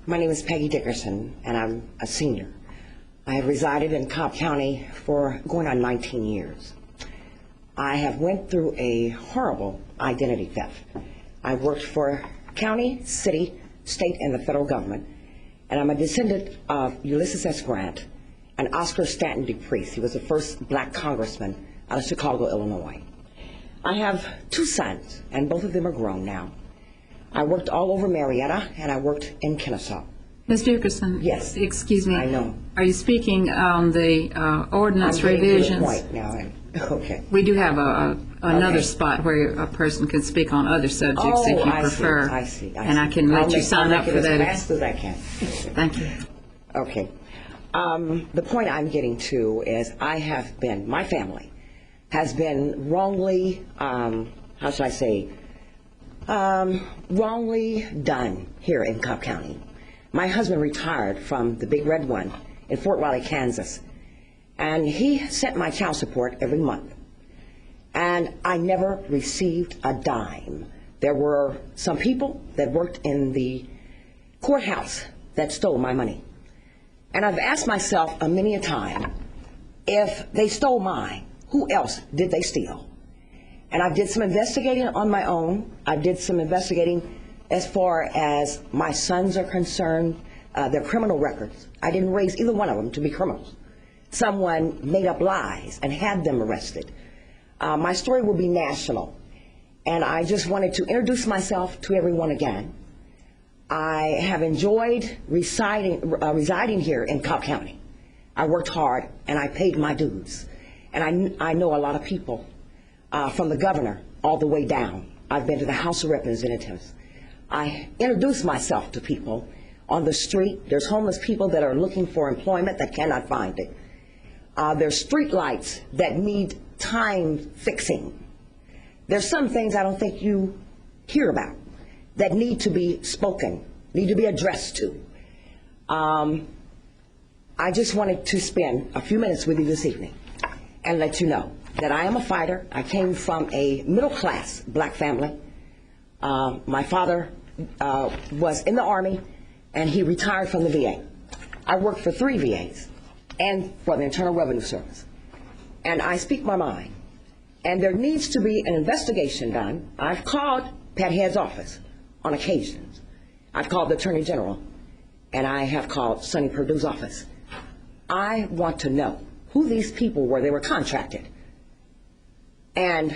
My name is Peggy Dickerson, and I'm a senior. I have resided in Cobb County for going on 19 years. I have went through a horrible identity theft. I worked for county, city, state, and the federal government, and I'm a descendant of Ulysses S. Grant and Oscar Stanton Dupree. He was the first black congressman out of Chicago, Illinois. I have 2 sons, and both of them are grown now. I worked all over Marietta, and I worked in Kennesaw. Ms. Dickerson? Yes. Excuse me. I know. Are you speaking on the ordinance I'm getting revisions? to the point now. Okay. We do have another Okay. spot where a person can speak on other subjects if you I prefer. I see. And I can let you sign up for that. As fast as I can. Thank you. Okay. The point I'm getting to is my family has been wrongly, how should I say, wrongly done here in Cobb County. My husband retired from the Big Red One in Fort Riley, Kansas, and he sent my child support every month. And I never received a dime. There were some people that worked in the courthouse that stole my money. And I've asked myself many a time, if they stole mine, who else did they steal? And I did some investigating on my own. I did some investigating as far as my sons are concerned, their criminal records. I didn't raise either one of them to be criminals. Someone made up lies and had them arrested. My story will be national, and I just wanted to introduce myself to everyone again. I have enjoyed residing here in Cobb County. I worked hard, and I paid my dues. And I know a lot of people, from the governor all the way down. I've been to the House of Representatives. I introduce myself to people on the street. There's homeless people that are looking for employment that cannot find it. There's street lights that need time fixing. There's some things I don't think you hear about that need to be spoken, need to be addressed to. I just wanted to spend a few minutes with you this evening and let you know that I am a fighter. I came from a middle-class black family. My father was in the Army, and he retired from the VA. I worked for 3 VAs and for the Internal Revenue Service. And I speak my mind. And there needs to be an investigation done. I've called Pat Head's office on occasions. I've called the Attorney General, and I have called Sonny Perdue's office. I want to know who these people were. They were contracted. And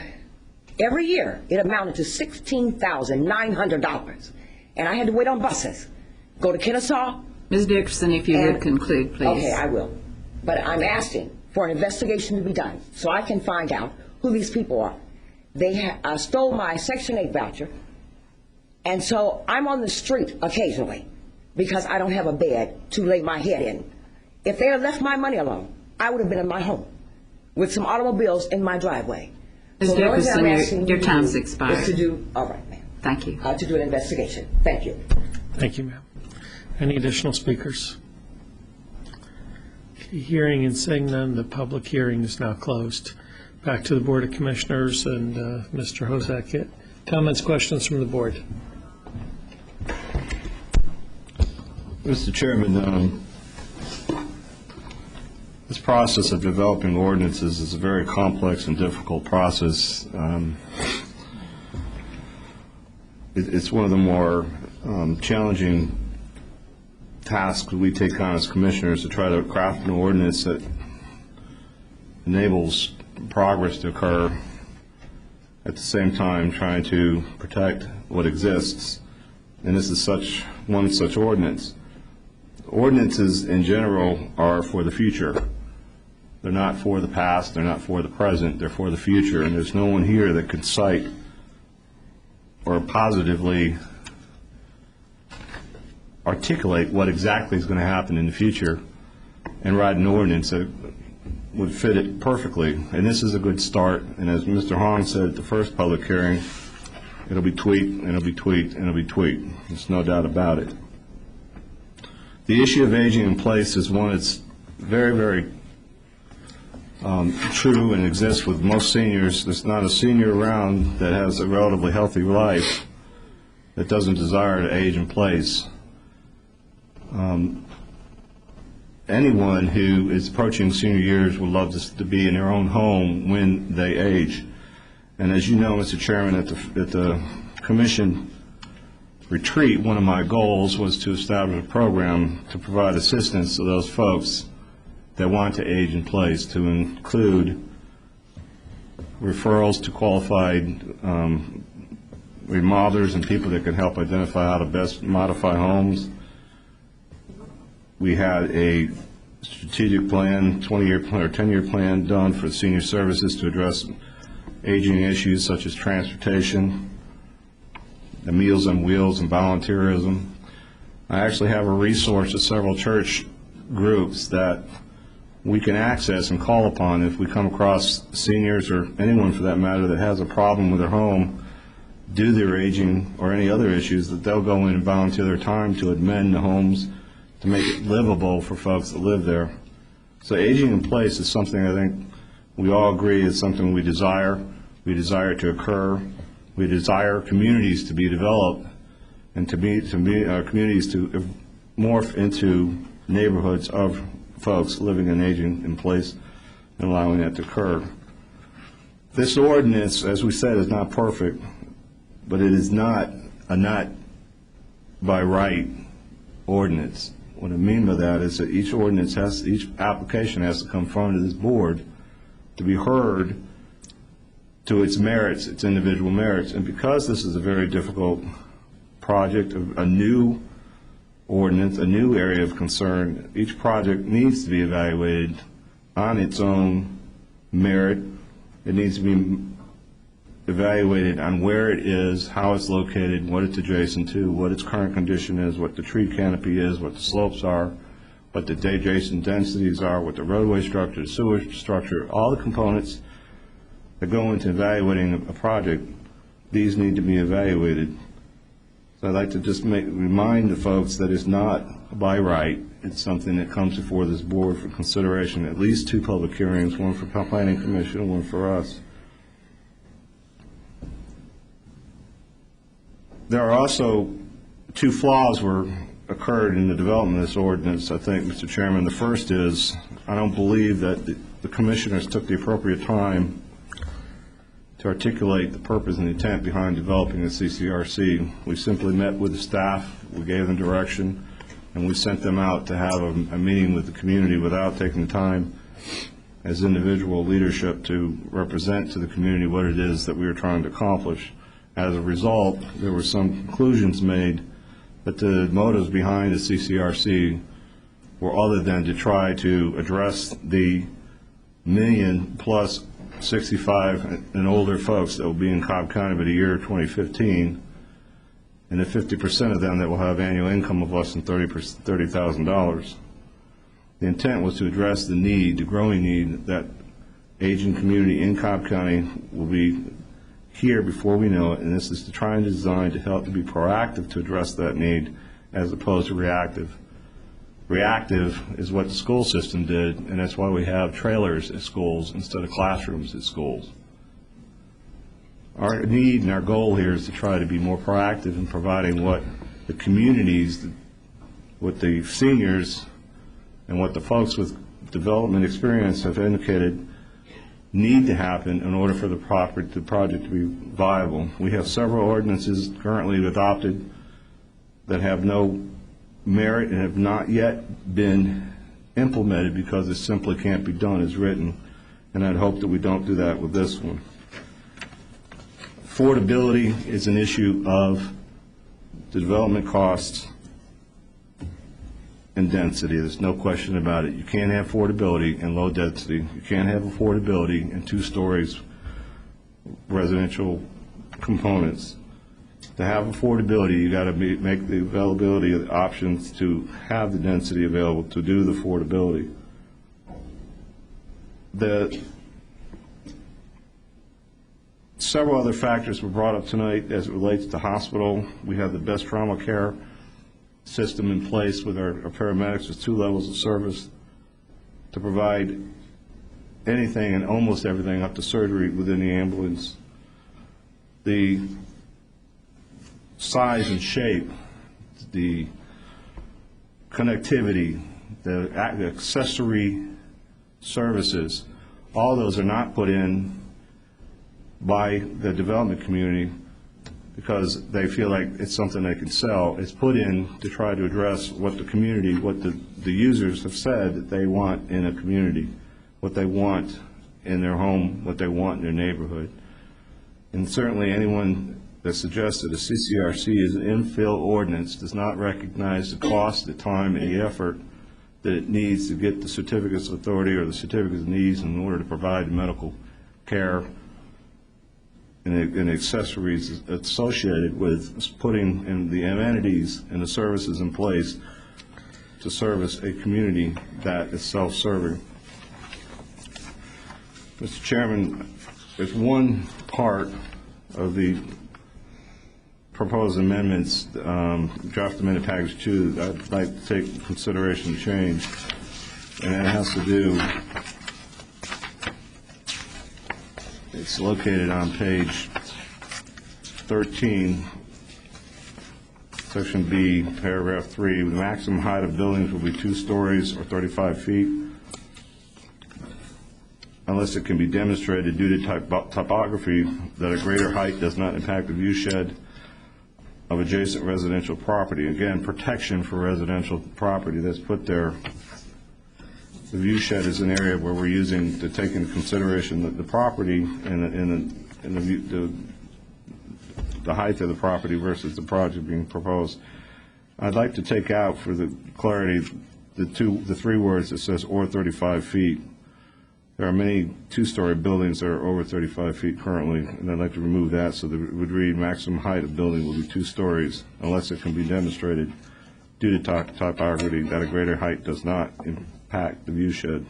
every year, it amounted to $16,900. And I had to wait on buses, go to Kennesaw. Ms. Dickerson, if you would conclude, please. Okay, I will. But I'm asking for an investigation to be done so I can find out who these people are. They stole my Section 8 voucher, and so I'm on the street occasionally because I don't have a bed to lay my head in. If they had left my money alone, I would have been in my home with some automobiles in my driveway. Ms. Dickerson, your time's expired. Is to do, all right, ma'am. Thank you. To do an investigation. Thank you. Thank you, ma'am. Any additional speakers? Hearing and seeing none, the public hearing is now closed. Back to the Board of Commissioners and Mr. Hozak. Comments, questions from the board? Mr. Chairman, this process of developing ordinances is a very complex and difficult process. It's one of the more challenging tasks we take on as commissioners, to try to craft an ordinance that enables progress to occur, at the same time trying to protect what exists. And this is one such ordinance. Ordinances in general are for the future. They're not for the past, they're not for the present, they're for the future, and there's no one here that could cite or positively articulate what exactly is going to happen in the future and write an ordinance that would fit it perfectly. And this is a good start, and as Mr. Hong said at the first public hearing, it'll be tweaked, and it'll be tweaked, and it'll be tweaked. There's no doubt about it. The issue of aging in place is one that's very, very true and exists with most seniors. There's not a senior around that has a relatively healthy life that doesn't desire to age in place. Anyone who is approaching senior years would love to be in their own home when they age. And as you know, Mr. Chairman, at the Commission retreat, one of my goals was to establish a program to provide assistance to those folks that want to age in place, to include referrals to qualified remodelers and people that can help identify how to best modify homes. We had a strategic plan, 20-year plan or 10-year plan done for senior services to address aging issues such as transportation, the Meals on Wheels, and volunteerism. I actually have a resource of several church groups that we can access and call upon if we come across seniors or anyone for that matter that has a problem with their home due to their aging or any other issues, that they'll go in and volunteer their time to amend the homes to make it livable for folks that live there. So aging in place is something I think we all agree is something we desire. We desire it to occur. We desire communities to be developed and to be communities to morph into neighborhoods of folks living and aging in place and allowing that to occur. This ordinance, as we said, is not perfect, but it is not a not by right ordinance. What I mean by that is that each application has to come from this board to be heard to its merits, its individual merits. And because this is a very difficult project, a new ordinance, a new area of concern, each project needs to be evaluated on its own merit. It needs to be evaluated on where it is, how it's located, what it's adjacent to, what its current condition is, what the tree canopy is, what the slopes are, what the adjacent densities are, what the roadway structure, the sewer structure, all the components that go into evaluating a project. These need to be evaluated. So I'd like to just remind the folks that it's not by right. It's something that comes before this board for consideration, at least 2 public hearings, one for the Planning Commission and one for us. There are also 2 flaws occurred in the development of this ordinance, I think, Mr. Chairman. The first is I don't believe that the commissioners took the appropriate time to articulate the purpose and intent behind developing the CCRC. We simply met with the staff, we gave them direction, and we sent them out to have a meeting with the community without taking the time as individual leadership to represent to the community what it is that we were trying to accomplish. As a result, there were some conclusions made that the motives behind the CCRC were other than to try to address the million-plus 65 and older folks that will be in Cobb County by the year 2015, and the 50% of them that will have annual income of less than $30,000. The intent was to address the need, the growing need, that aging community in Cobb County will be here before we know it, and this is to try and design to help to be proactive to address that need as opposed to reactive. Reactive is what the school system did, and that's why we have trailers at schools instead of classrooms at schools. Our need and our goal here is to try to be more proactive in providing what the communities, what the seniors, and what the folks with development experience have indicated need to happen in order for the project to be viable. We have several ordinances currently adopted that have no merit and have not yet been implemented because it simply can't be done as written, and I'd hope that we don't do that with this one. Affordability is an issue of the development costs and density. There's no question about it. You can't have affordability and low density. You can't have affordability and 2 stories residential components. To have affordability, you got to make the availability of the options to have the density available to do the affordability. Several other factors were brought up tonight as it relates to hospital. We have the best trauma care system in place with our paramedics with 2 levels of service to provide anything and almost everything up to surgery within the ambulance. The size and shape, the connectivity, the accessory services, all those are not put in by the development community because they feel like it's something they can sell. It's put in to try to address what the community, what the users have said that they want in a community, what they want in their home, what they want in their neighborhood. And certainly anyone that suggests that a CCRC is an infill ordinance does not recognize the cost, the time, and the effort that it needs to get the certificates of authority or the certificates of needs in order to provide medical care and accessories associated with putting in the amenities and the services in place to service a community that is self-serving. Mr. Chairman, there's one part of the proposed amendments, draft amendment package 2, that I'd like to take into consideration and change, and that has to do, it's located on page 13, section B, paragraph 3. The maximum height of buildings will be 2 stories or 35 feet unless it can be demonstrated due to topography that a greater height does not impact the view shed of adjacent residential property. Again, protection for residential property that's put there. The view shed is an area where we're using to take into consideration the property and the height of the property versus the project being proposed. I'd like to take out for the clarity the 3 words that says or 35 feet. There are many 2-story buildings that are over 35 feet currently, and I'd like to remove that so that it would read maximum height of building will be 2 stories unless it can be demonstrated due to topography that a greater height does not impact the view shed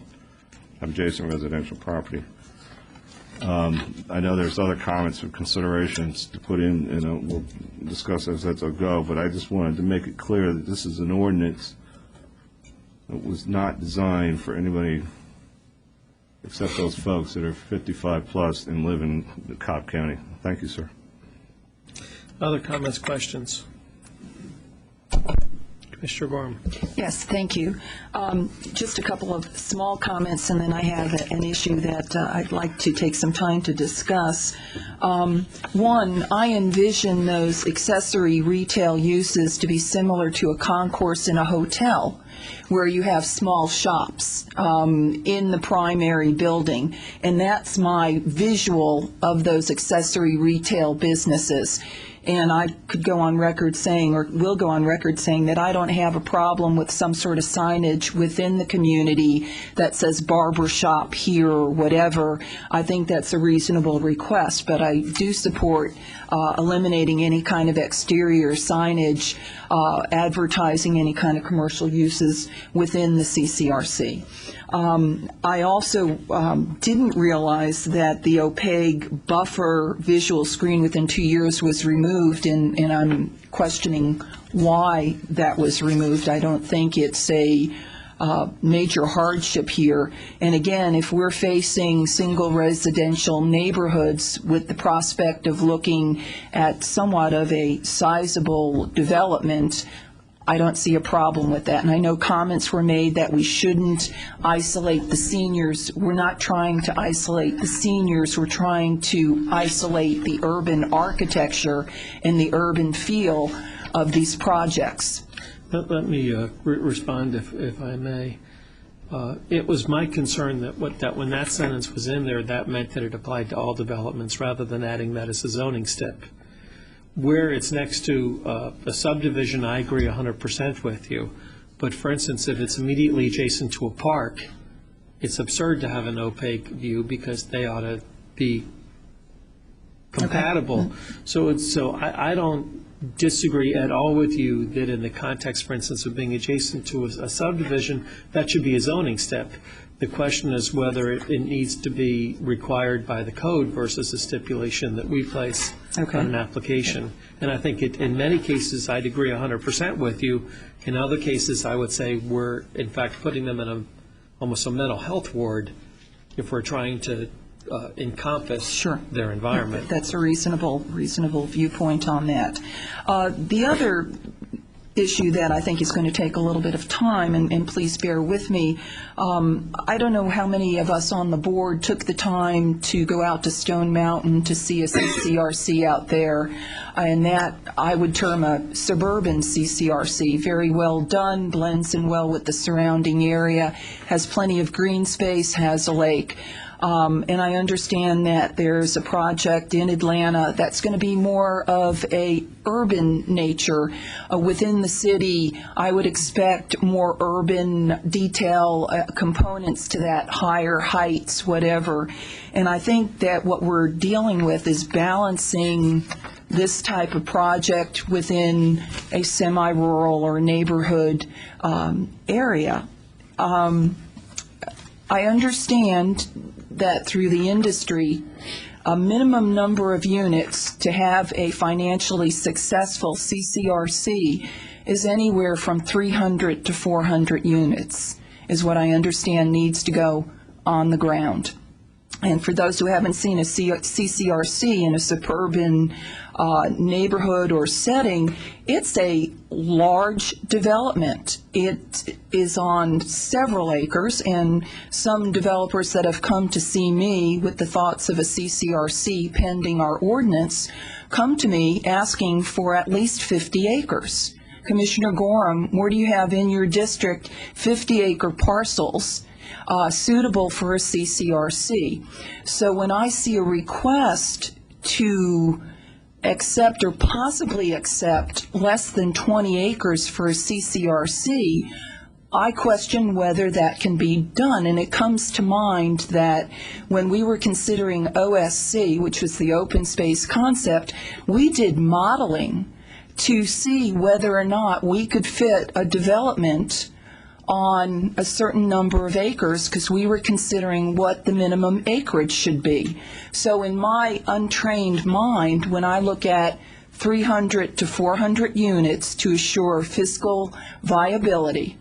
of adjacent residential property. I know there's other comments or considerations to put in, and we'll discuss as that go, but I just wanted to make it clear that this is an ordinance that was not designed for anybody except those folks that are 55 plus and live in Cobb County. Thank you, sir. Other comments, questions? Commissioner Gorham. Yes, thank you. Just a couple of small comments, and then I have an issue that I'd like to take some time to discuss. One, I envision those accessory retail uses to be similar to a concourse in a hotel, where you have small shops in the primary building, and that's my visual of those accessory retail businesses. And I could go on record saying, or will go on record saying, that I don't have a problem with some sort of signage within the community that says barber shop here or whatever. I think that's a reasonable request, but I do support eliminating any kind of exterior signage, advertising any kind of commercial uses within the CCRC. I also didn't realize that the opaque buffer visual screen within 2 years was removed, and I'm questioning why that was removed. I don't think it's a major hardship here. And again, if we're facing single residential neighborhoods with the prospect of looking at somewhat of a sizable development, I don't see a problem with that. And I know comments were made that we shouldn't isolate the seniors. We're not trying to isolate the seniors. We're trying to isolate the urban architecture and the urban feel of these projects. Let me respond, if I may. It was my concern that when that sentence was in there, that meant that it applied to all developments rather than adding that as a zoning step. Where it's next to a subdivision, I agree 100% with you. But for instance, if it's immediately adjacent to a park, it's absurd to have an opaque view because they ought to be compatible. So I don't disagree at all with you that in the context, for instance, of being adjacent to a subdivision, that should be a zoning step. The question is whether it needs to be required by the code versus a stipulation that we place on an application. And I think in many cases, I'd agree 100% with you. In other cases, I would say we're, in fact, putting them in almost a mental health ward if we're trying to encompass their environment. That's a reasonable viewpoint on that. The other issue that I think is going to take a little bit of time, and please bear with me, I don't know how many of us on the board took the time to go out to Stone Mountain to see a CCRC out there, and that I would term a suburban CCRC, very well done, blends in well with the surrounding area, has plenty of green space, has a lake. And I understand that there's a project in Atlanta that's going to be more of a urban nature. Within the city, I would expect more urban detail components to that, higher heights, whatever. And I think that what we're dealing with is balancing this type of project within a semi-rural or neighborhood area. I understand that through the industry, a minimum number of units to have a financially successful CCRC is anywhere from 300 to 400 units, is what I understand needs to go on the ground. And for those who haven't seen a CCRC in a suburban neighborhood or setting, it's a large development. It is on several acres, and some developers that have come to see me with the thoughts of a CCRC pending our ordinance come to me asking for at least 50 acres. Commissioner Gorham, where do you have in your district 50-acre parcels suitable for a CCRC? So when I see a request to accept or possibly accept less than 20 acres for a CCRC, I question whether that can be done. And it comes to mind that when we were considering OSC, which was the open space concept, we did modeling to see whether or not we could fit a development on a certain number of acres because we were considering what the minimum acreage should be. So in my untrained mind, when I look at 300 to 400 units to assure fiscal viability,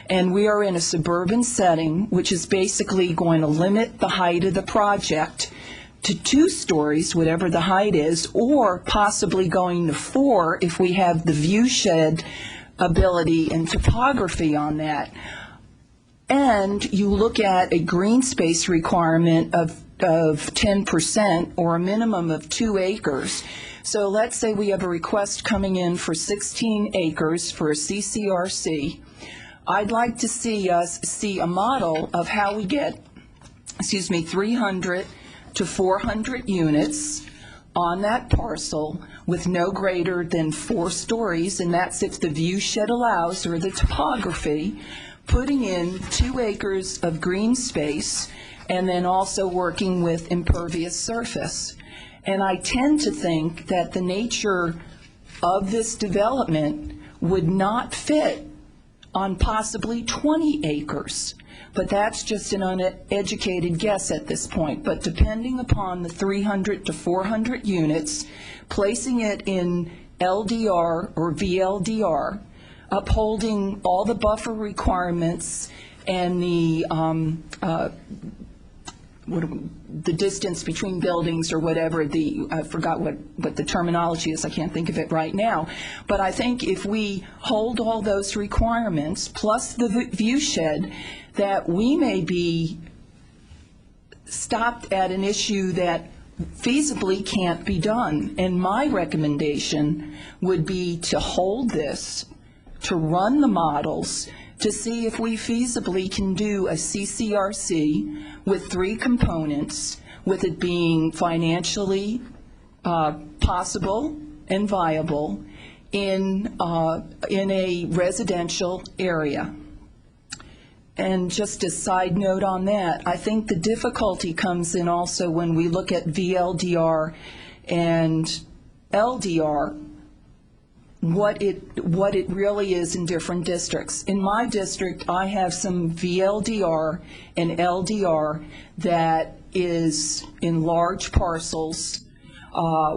and we are in a suburban setting, which is basically going to limit the height of the project to 2 stories, whatever the height is, or possibly going to 4 if we have the view shed ability and topography on that. And you look at a green space requirement of 10% or a minimum of 2 acres. So let's say we have a request coming in for 16 acres for a CCRC. I'd like to see us see a model of how we get, 300 to 400 units on that parcel with no greater than 4 stories, and that's if the view shed allows or the topography, putting in 2 acres of green space, and then also working with impervious surface. And I tend to think that the nature of this development would not fit on possibly 20 acres. But that's just an uneducated guess at this point. But depending upon the 300 to 400 units, placing it in LDR or VLDR, upholding all the buffer requirements and the distance between buildings or whatever, I forgot what the terminology is, I can't think of it right now. But I think if we hold all those requirements, plus the view shed, that we may be stopped at an issue that feasibly can't be done. And my recommendation would be to hold this, to run the models, to see if we feasibly can do a CCRC with 3 components, with it being financially possible and viable, in a residential area. And just a side note on that, I think the difficulty comes in also when we look at VLDR and LDR, what it really is in different districts. In my district, I have some VLDR and LDR that is in large parcels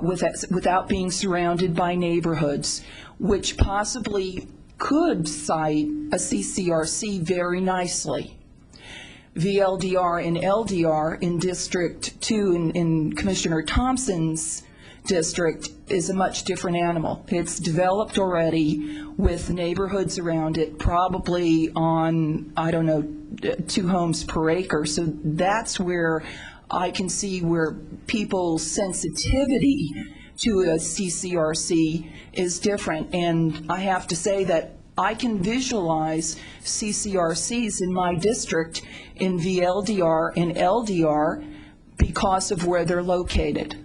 without being surrounded by neighborhoods, which possibly could cite a CCRC very nicely. VLDR and LDR in District 2 in Commissioner Thompson's district is a much different animal. It's developed already with neighborhoods around it, probably on, I don't know, 2 homes per acre. So that's where I can see where people's sensitivity to a CCRC is different. And I have to say that I can visualize CCRCs in my district in VLDR and LDR because of where they're located.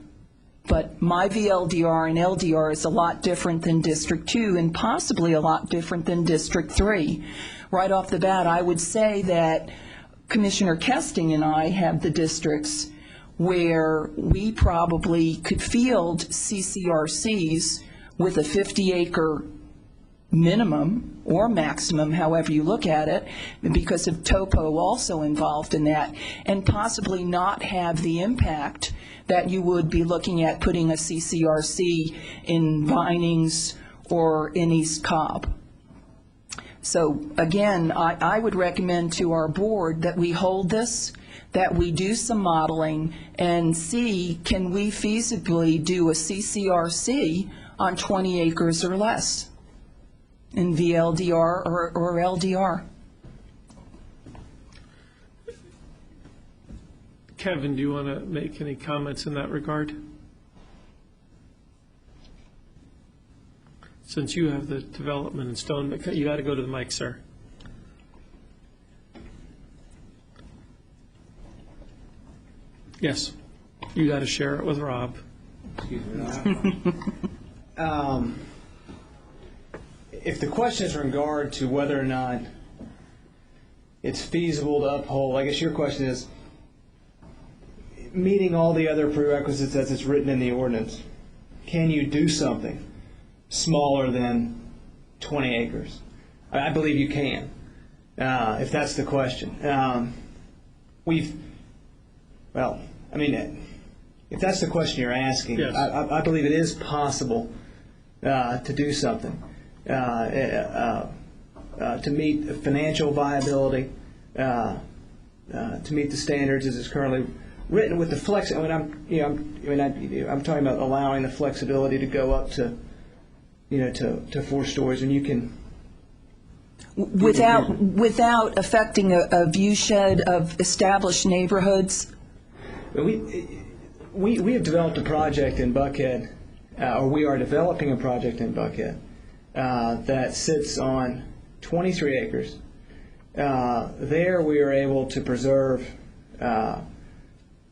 But my VLDR and LDR is a lot different than District 2 and possibly a lot different than District 3. Right off the bat, I would say that Commissioner Kesting and I have the districts where we probably could field CCRCs with a 50-acre minimum or maximum, however you look at it, because of topo also involved in that, and possibly not have the impact that you would be looking at putting a CCRC in Vinings or in East Cobb. So again, I would recommend to our board that we hold this, that we do some modeling and see, can we feasibly do a CCRC on 20 acres or less in VLDR or LDR. Kevin, do you want to make any comments in that regard? Since you have the development in stone, you got to go to the mic, sir. Yes, you got to share it with Rob. Excuse me. If the question is in regard to whether or not it's feasible to uphold, I guess your question is, meeting all the other prerequisites as it's written in the ordinance, can you do something smaller than 20 acres? I believe you can, if that's the question. If that's the question you're asking, yes. I believe it is possible to do something to meet financial viability, to meet the standards as it's currently written with the flex. I'm talking about allowing the flexibility to go up to 4 stories, and you can without affecting a view shed of established neighborhoods. We have developed a project in Buckhead, or we are developing a project in Buckhead that sits on 23 acres. There we are able to preserve.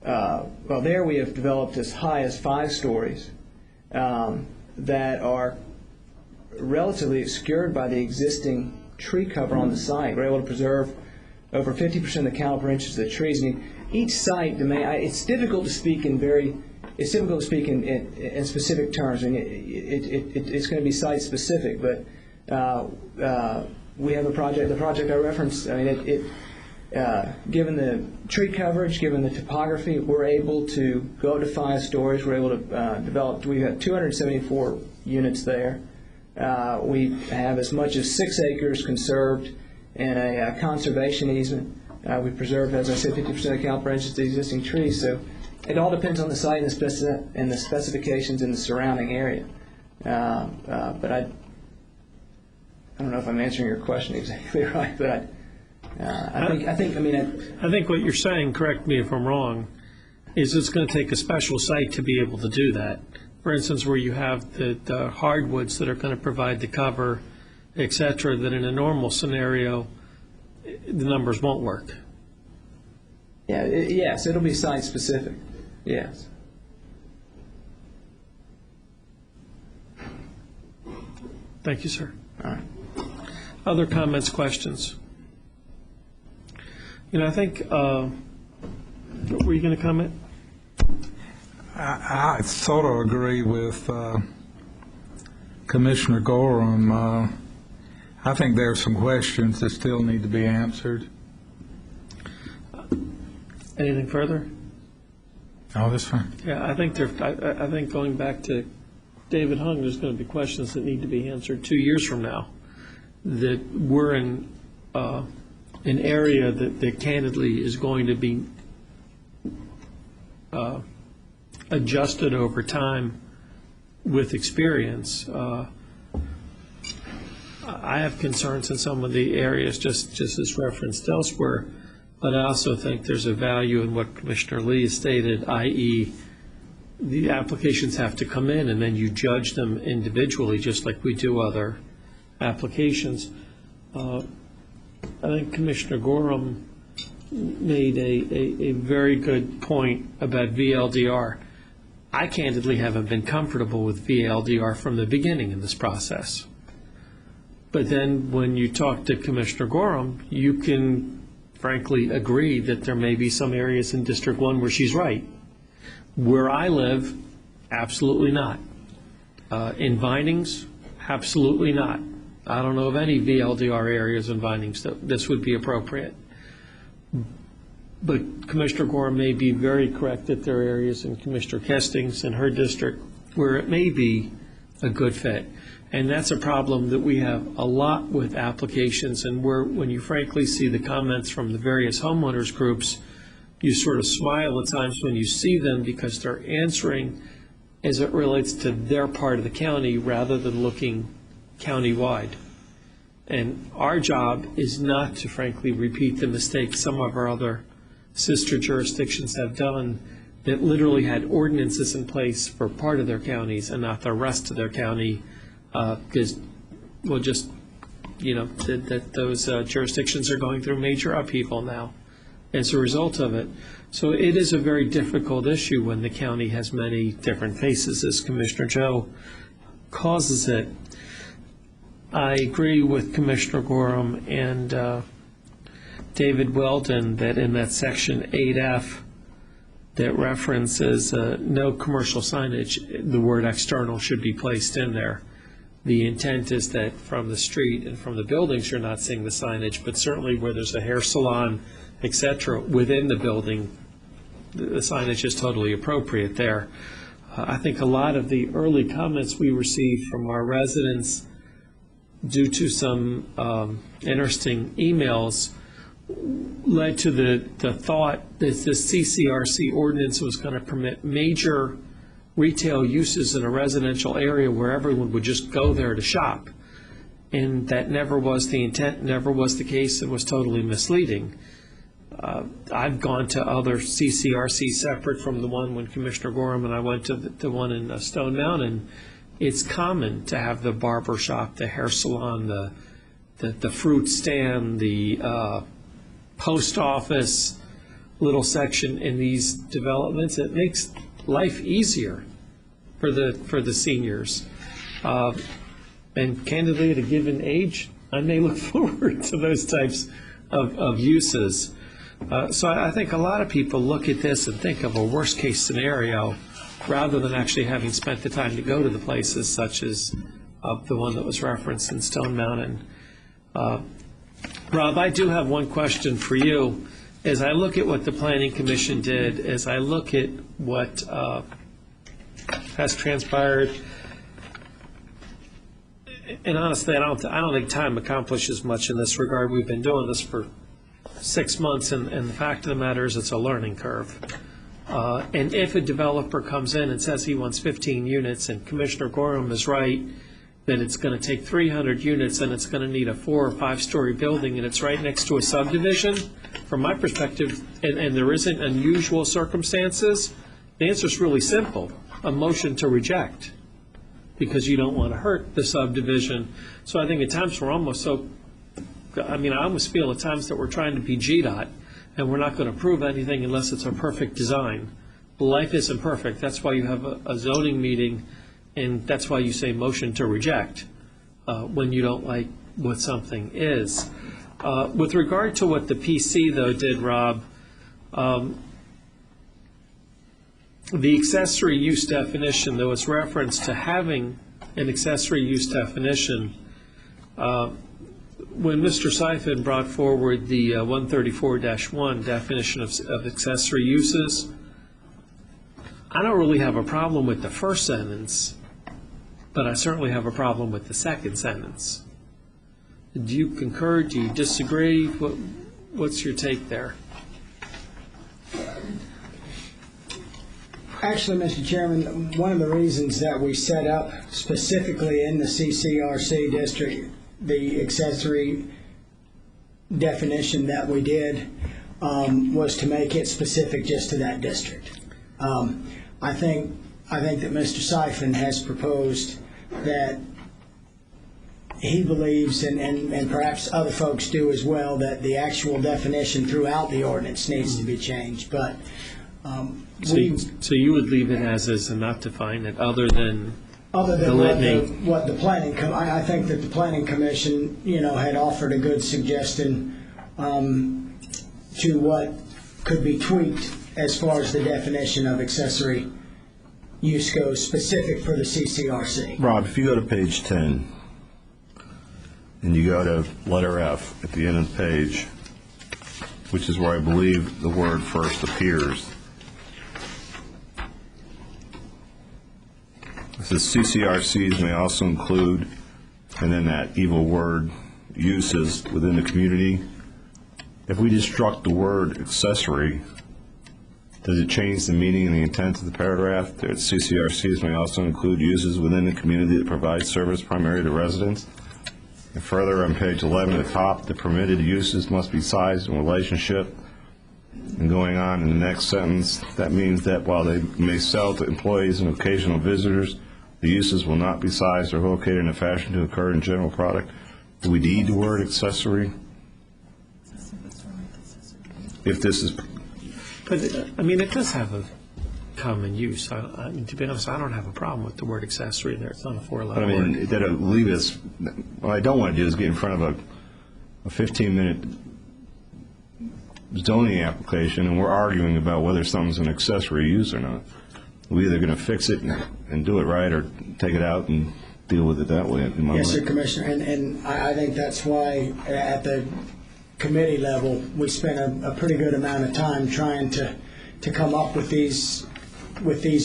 There we have developed as high as 5 stories that are relatively obscured by the existing tree cover on the site. We're able to preserve over 50% of the caliper inches of the trees. I mean, each site, it's difficult to speak in specific terms. I mean, it's going to be site specific, but we have a project. The project I referenced, given the tree coverage, given the topography, we're able to go up to 5 stories. We're able to develop. We've got 274 units there. We have as much as 6 acres conserved in a conservation easement. We preserve, as I said, 50% of the caliper inches of the existing trees. So it all depends on the site and the specifications in the surrounding area. But I don't know if I'm answering your question exactly right, but I think what you're saying, correct me if I'm wrong, is it's going to take a special site to be able to do that. For instance, where you have the hardwoods that are going to provide the cover, et cetera, that in a normal scenario, the numbers won't work. Yes, it'll be site specific. Yes. Thank you, sir. All right. Other comments, questions? I think, were you going to comment? I sort of agree with Commissioner Gorham. I think there are some questions that still need to be answered. Anything further? Oh, that's fine. Yeah, I think I think going back to David Hung, there's going to be questions that need to be answered 2 years from now. That we're in an area that candidly is going to be adjusted over time with experience. I have concerns in some of the areas, just as referenced elsewhere, but I also think there's a value in what Commissioner Lee has stated, i.e., the applications have to come in and then you judge them individually, just like we do other applications. I think Commissioner Gorham made a very good point about VLDR. I candidly haven't been comfortable with VLDR from the beginning in this process. But then when you talk to Commissioner Gorham, you can frankly agree that there may be some areas in District 1 where she's right. Where I live, absolutely not. In Vinings, absolutely not. I don't know of any VLDR areas in Vinings that this would be appropriate. But Commissioner Gorham may be very correct that there are areas in Commissioner Kesting's in her district where it may be a good fit. And that's a problem that we have a lot with applications, and where when you frankly see the comments from the various homeowners groups, you sort of smile at times when you see them because they're answering as it relates to their part of the county rather than looking countywide. And our job is not to frankly repeat the mistakes some of our other sister jurisdictions have done that literally had ordinances in place for part of their counties and not the rest of their county, because, well, just, that those jurisdictions are going through major upheaval now as a result of it. So it is a very difficult issue when the county has many different faces, as Commissioner Joe causes it. I agree with Commissioner Gorham and David Weldon that in that section 8F that references no commercial signage, the word external should be placed in there. The intent is that from the street and from the buildings you're not seeing the signage, but certainly where there's a hair salon, etc., within the building, the signage is totally appropriate there. I think a lot of the early comments we received from our residents, due to some interesting emails, led to the thought that the CCRC ordinance was going to permit major retail uses in a residential area where everyone would just go there to shop. And that never was the intent, never was the case, and was totally misleading. I've gone to other CCRC separate from the one when Commissioner Gorham and I went to the one in Stone Mountain. It's common to have the barber shop, the hair salon, the fruit stand, the post office little section in these developments. It makes life easier for the seniors. And candidly, at a given age, I may look forward to those types of uses. So I think a lot of people look at this and think of a worst case scenario rather than actually having spent the time to go to the places such as the one that was referenced in Stone Mountain. Rob, I do have one question for you. As I look at what the Planning Commission did, as I look at what has transpired, and honestly, I don't think time accomplishes much in this regard. We've been doing this for 6 months, and the fact of the matter is it's a learning curve. And if a developer comes in and says he wants 15 units, and Commissioner Gorham is right that it's going to take 300 units and it's going to need a 4 or 5 story building, and it's right next to a subdivision, from my perspective, and there isn't unusual circumstances, the answer is really simple: a motion to reject, because you don't want to hurt the subdivision. So I think at times we're almost I almost feel at times that we're trying to be GDOT, and we're not going to prove anything unless it's a perfect design. Life isn't perfect. That's why you have a zoning meeting, and that's why you say motion to reject. when you don't like what something is. With regard to what the PC, though, did, Rob, the accessory use definition, there was reference to having an accessory use definition. When Mr. Seifin brought forward the 134-1 definition of accessory uses, I don't really have a problem with the first sentence, but I certainly have a problem with the second sentence. Do you concur? Do you disagree? What's your take there? Actually, Mr. Chairman, one of the reasons that we set up specifically in the CCRC district the accessory definition that we did was to make it specific just to that district. I think that Mr. Seifin has proposed that he believes, and perhaps other folks do as well, that the actual definition throughout the ordinance needs to be changed. But so you would leave it as is and not define it, other than what the planning. I think that the planning commission, had offered a good suggestion to what could be tweaked as far as the definition of accessory use goes, specific for the CCRC. Rob, if you go to page 10 and you go to letter F at the end of the page, which is where I believe the word first appears, it says CCRCs may also include, and then that evil word, uses within the community. If we just struck the word accessory, does it change the meaning and the intent of the paragraph? That CCRCs may also include uses within the community that provide service primarily to residents. And further, on page 11 at the top, the permitted uses must be sized in relationship. And going on in the next sentence, that means that while they may sell to employees and occasional visitors, the uses will not be sized or located in a fashion to occur in general product. Do we need the word accessory? If this is... But, it does have a common use. I mean, to be honest, I don't have a problem with the word accessory there. It's not a four-letter word. That'll leave us... What I don't want to do is get in front of a 15-minute zoning application and we're arguing about whether something's an accessory use or not. We're either going to fix it and do it right or take it out and deal with it that way. Yes, sir, Commissioner. And I think that's why at the committee level we spent a pretty good amount of time trying to come up with these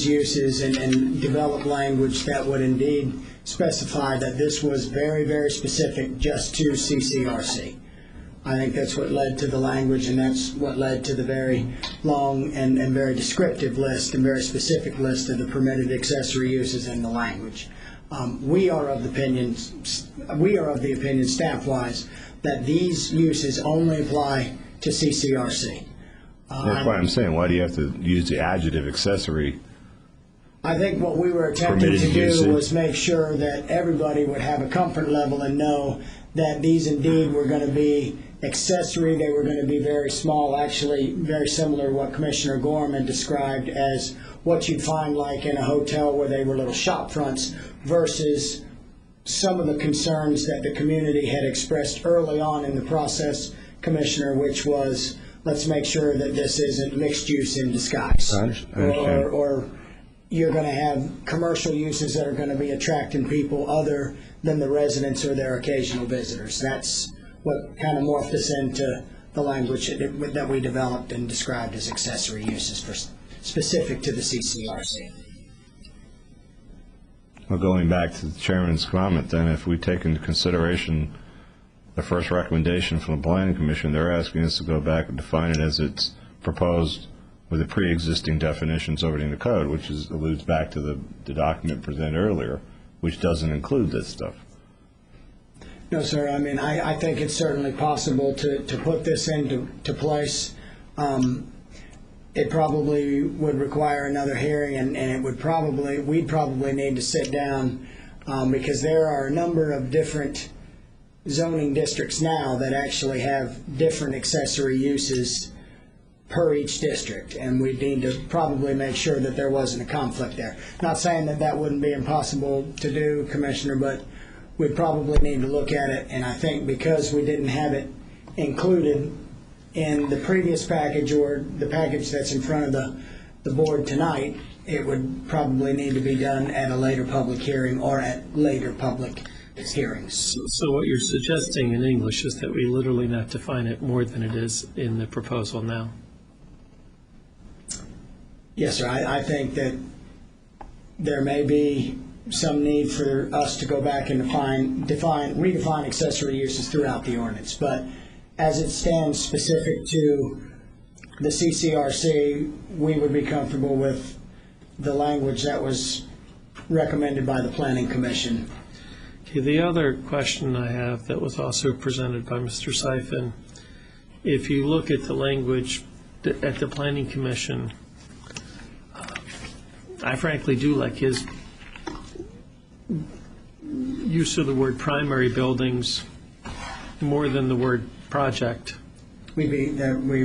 uses and develop language that would indeed specify that this was very, very specific just to CCRC. I think that's what led to the language, and that's what led to the very long and very descriptive list and very specific list of the permitted accessory uses in the language. We are of the opinion, staff-wise, that these uses only apply to CCRC. That's why I'm saying, why do you have to use the adjective accessory? I think what we were attempting to do was make sure that everybody would have a comfort level and know that these indeed were going to be accessory. They were going to be very small, actually very similar to what Commissioner Gorman described as what you'd find like in a hotel where they were little shop fronts, versus some of the concerns that the community had expressed early on in the process, Commissioner, which was, let's make sure that this isn't mixed use in disguise. I understand. Or you're going to have commercial uses that are going to be attracting people other than the residents or their occasional visitors. That's what kind of morphed us into the language that we developed and described as accessory uses specific to the CCRC. Well, going back to the chairman's comment, then, if we take into consideration the first recommendation from the Planning Commission, they're asking us to go back and define it as it's proposed with the pre-existing definitions already in the code, which alludes back to the document presented earlier, which doesn't include this stuff. No, sir. I think it's certainly possible to put this into place. It probably would require another hearing, and we'd probably need to sit down because there are a number of different zoning districts now that actually have different accessory uses per each district, and we need to probably make sure that there wasn't a conflict there. Not saying that that wouldn't be impossible to do, Commissioner, but we'd probably need to look at it, and I think because we didn't have it included in the previous package or the package that's in front of the board tonight, it would probably need to be done at a later public hearing or at later public hearings. So what you're suggesting in English is that we literally not define it more than it is in the proposal now? Yes, sir. I think that there may be some need for us to go back and redefine accessory uses throughout the ordinance. But as it stands specific to the CCRC, we would be comfortable with the language that was recommended by the Planning Commission. Okay, the other question I have that was also presented by Mr. Seifin, if you look at the language at the Planning Commission, I frankly do like his use of the word primary buildings more than the word project. We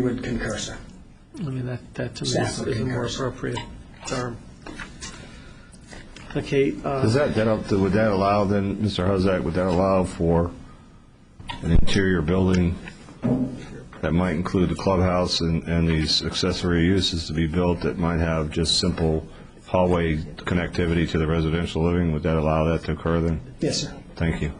would concur, sir. I mean, that to me is a more appropriate term. Okay. Would that allow then, Mr. Hozak, would that allow for an interior building that might include the clubhouse and these accessory uses to be built that might have just simple hallway connectivity to the residential living? Would that allow that to occur then? Yes, sir. Thank you.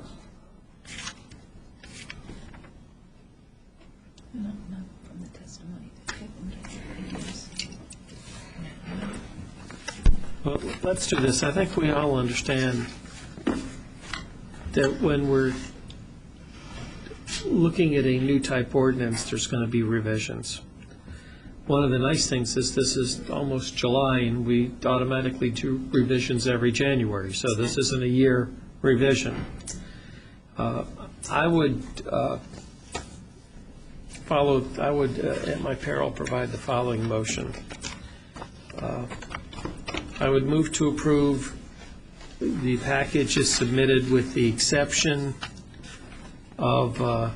Well, let's do this. I think we all understand that when we're looking at a new type ordinance, there's going to be revisions. One of the nice things is this is almost July, and we automatically do revisions every January, so this isn't a year revision. I would at my peril, provide the following motion. I would move to approve the package as submitted with the exception of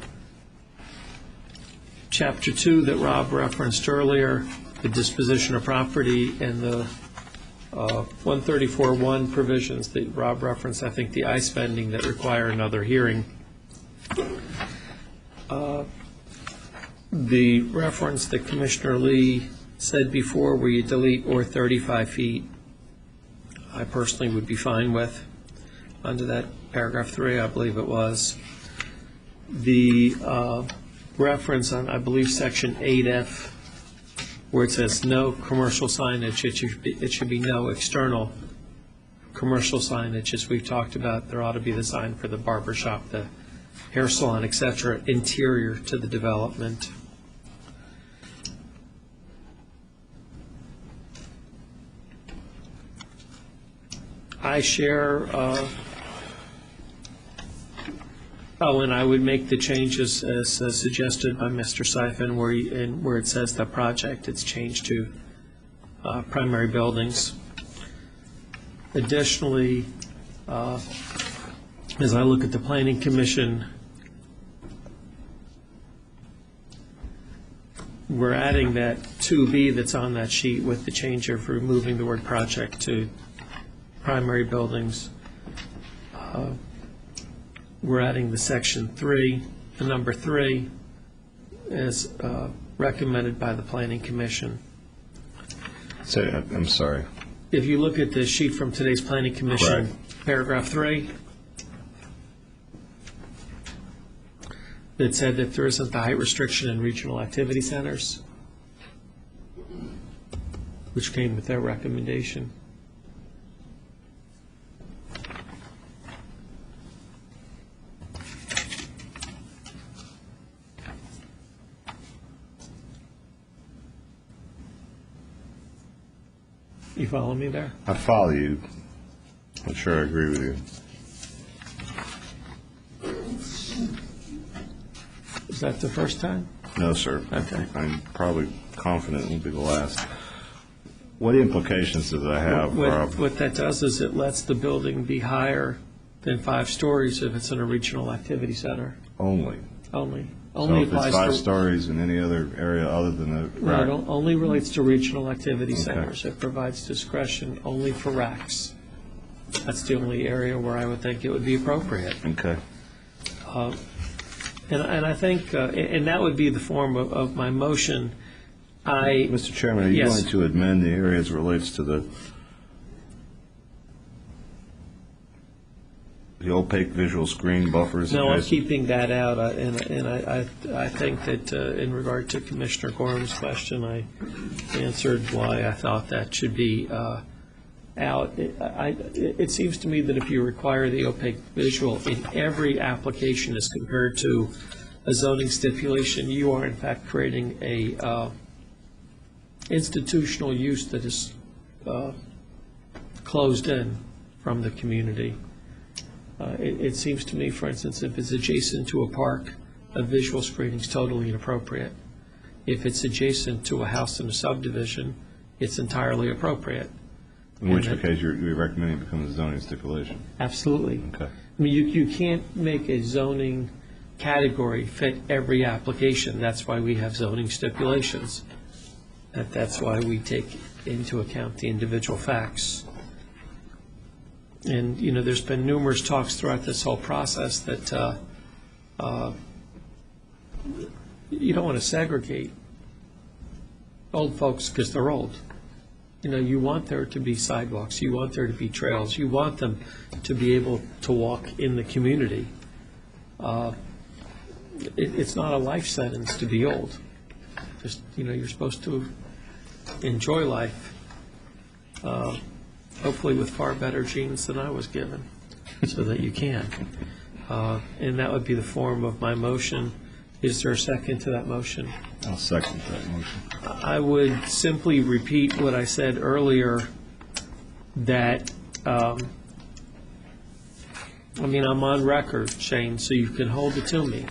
Chapter 2 that Rob referenced earlier, the disposition of property, and the 134.1 provisions that Rob referenced, I think the I-spending that require another hearing. The reference that Commissioner Lee said before where you delete or 35 feet, I personally would be fine with. Under that paragraph 3, I believe it was. The reference on, I believe, section 8F, where it says no commercial signage, it should be no external commercial signage. As we've talked about, there ought to be the sign for the barber shop, the hair salon, etc., interior to the development. I share, and I would make the changes as suggested by Mr. Seifin, where it says the project, it's changed to primary buildings. Additionally, as I look at the Planning Commission, we're adding that 2B that's on that sheet with the change of removing the word project to primary buildings. We're adding the section 3, the number 3, as recommended by the Planning Commission. I'm sorry. If you look at the sheet from today's Planning Commission, right, paragraph 3, it said that there isn't the height restriction in regional activity centers, which came with their recommendation. You follow me there? I follow you. I'm sure I agree with you. Is that the first time? No, sir. Okay. I'm probably confident it won't be the last. What implications does that have? What that does is it lets the building be higher than 5 stories if it's in a regional activity center. Only. So if it's 5 stories in any other area other than the rack? No, it only relates to regional activity centers. It provides discretion only for racks. That's the only area where I would think it would be appropriate. Okay. And I think, and that would be the form of my motion. Mr. Chairman, are you Yes. going to amend the area as it relates to the opaque visual screen buffers? No, I'm adjacent- keeping that out, and I think that in regard to Commissioner Gorham's question, I answered why I thought that should be out. It seems to me that if you require the opaque visual in every application as compared to a zoning stipulation, you are in fact creating a institutional use that is closed in from the community. It seems to me, for instance, if it's adjacent to a park, a visual screening is totally inappropriate. If it's adjacent to a house in a subdivision, it's entirely appropriate. In which case, you're recommending it becomes a zoning stipulation? Absolutely. Okay. I mean, you can't make a zoning category fit every application. That's why we have zoning stipulations. That's why we take into account the individual facts. And, you know, there's been numerous talks throughout this whole process that you don't want to segregate old folks because they're old. You know, you want there to be sidewalks, you want there to be trails, you want them to be able to walk in the community. It's not a life sentence to be old. Just, you know, you're supposed to enjoy life, hopefully with far better genes than I was given, so that you can. And that would be the form of my motion. Is there a second to that motion? I'll second that motion. I would simply repeat what I said earlier, that, I mean, I'm on record, Shane, so you can hold it to me.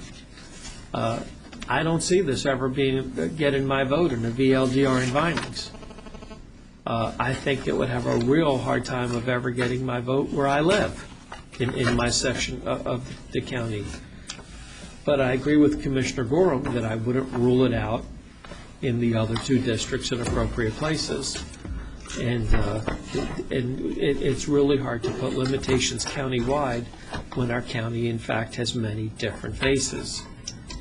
I don't see this ever getting my vote in the VLDR in Vinings. I think it would have a real hard time of ever getting my vote where I live, in my section of the county. But I agree with Commissioner Gorham that I wouldn't rule it out in the other two districts in appropriate places. And it's really hard to put limitations countywide when our county, in fact, has many different faces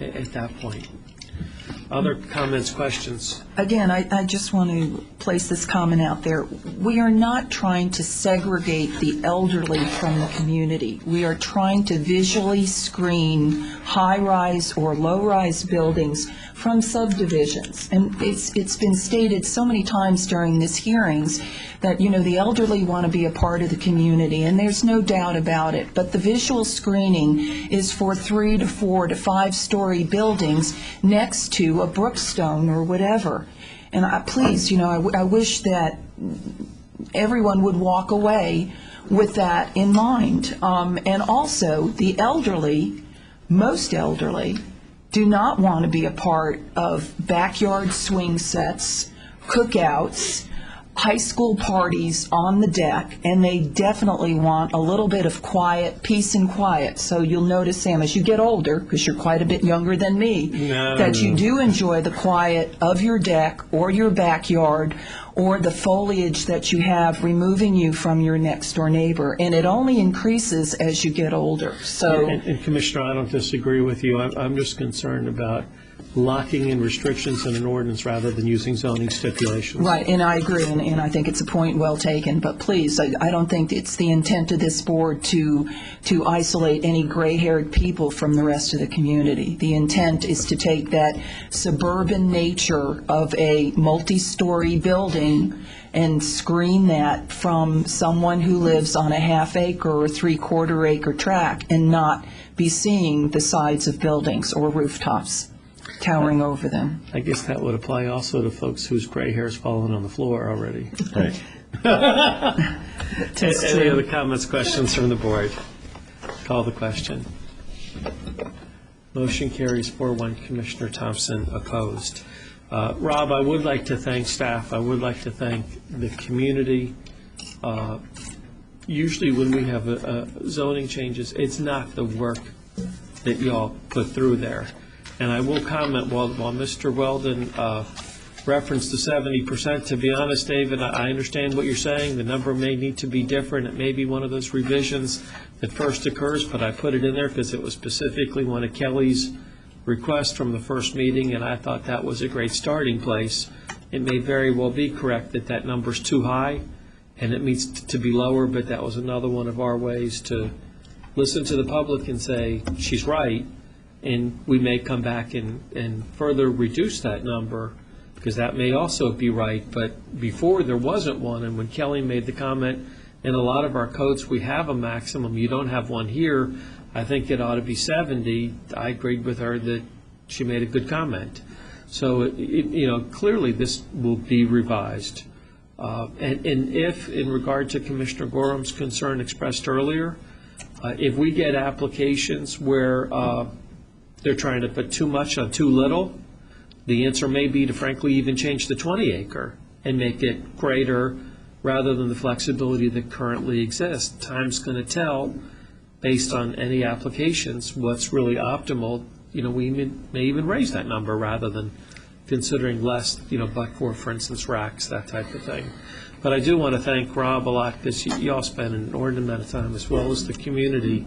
at that point. Other comments, questions? Again, I just want to place this comment out there. We are not trying to segregate the elderly from the community. We are trying to visually screen high-rise or low-rise buildings from subdivisions. And it's been stated so many times during these hearings that, you know, the elderly want to be a part of the community, and there's no doubt about it. But the visual screening is for 3 to 4 to 5-story buildings next to a brookstone or whatever. And please, you know, I wish that everyone would walk away with that in mind. And also, the elderly, most elderly, do not want to be a part of backyard swing sets, cookouts, high school parties on the deck, and they definitely want a little bit of quiet, peace and quiet. So you'll notice, Sam, as you get older, because you're quite a bit younger than me, that you do enjoy the quiet of your deck or your backyard or the foliage that you have removing you from your next door neighbor. And it only increases as you get older. So, And Commissioner, I don't disagree with you. I'm just concerned about locking in restrictions in an ordinance rather than using zoning stipulations. right, and I agree, and I think it's a point well taken. But please, I don't think it's the intent of this board to isolate any gray-haired people from the rest of the community. The intent is to take that suburban nature of a multi-story building and screen that from someone who lives on a half-acre or 3/4 acre tract and not be seeing the sides of buildings or rooftops towering over them. I guess that would apply also to folks whose gray hair's fallen on the floor already. Right. Any other comments, questions from the board? Call the question. Motion carries 4-1. Commissioner Thompson opposed. Rob, I would like to thank staff. I would like to thank the community. Usually when we have zoning changes, it's not the work that y'all put through there. And I will comment, while Mr. Weldon reference to 70%. To be honest, David, I understand what you're saying. The number may need to be different. It may be one of those revisions that first occurs, but I put it in there because it was specifically one of Kelly's requests from the first meeting, and I thought that was a great starting place. It may very well be correct that that number's too high, and it needs to be lower, but that was another one of our ways to listen to the public and say, she's right, and we may come back and further reduce that number, because that may also be right. But before, there wasn't one, and when Kelly made the comment, in a lot of our codes, we have a maximum. You don't have one here. I think it ought to be 70. I agreed with her that she made a good comment. So, clearly this will be revised. And if, in regard to Commissioner Gorham's concern expressed earlier, if we get applications where they're trying to put too much on too little, the answer may be to frankly even change the 20-acre and make it greater rather than the flexibility that currently exists. Time's going to tell, based on any applications, what's really optimal. We may even raise that number rather than considering less, but for instance, racks, that type of thing. But I do want to thank Rob a lot, because you all spent an inordinate amount of time, as well as the community,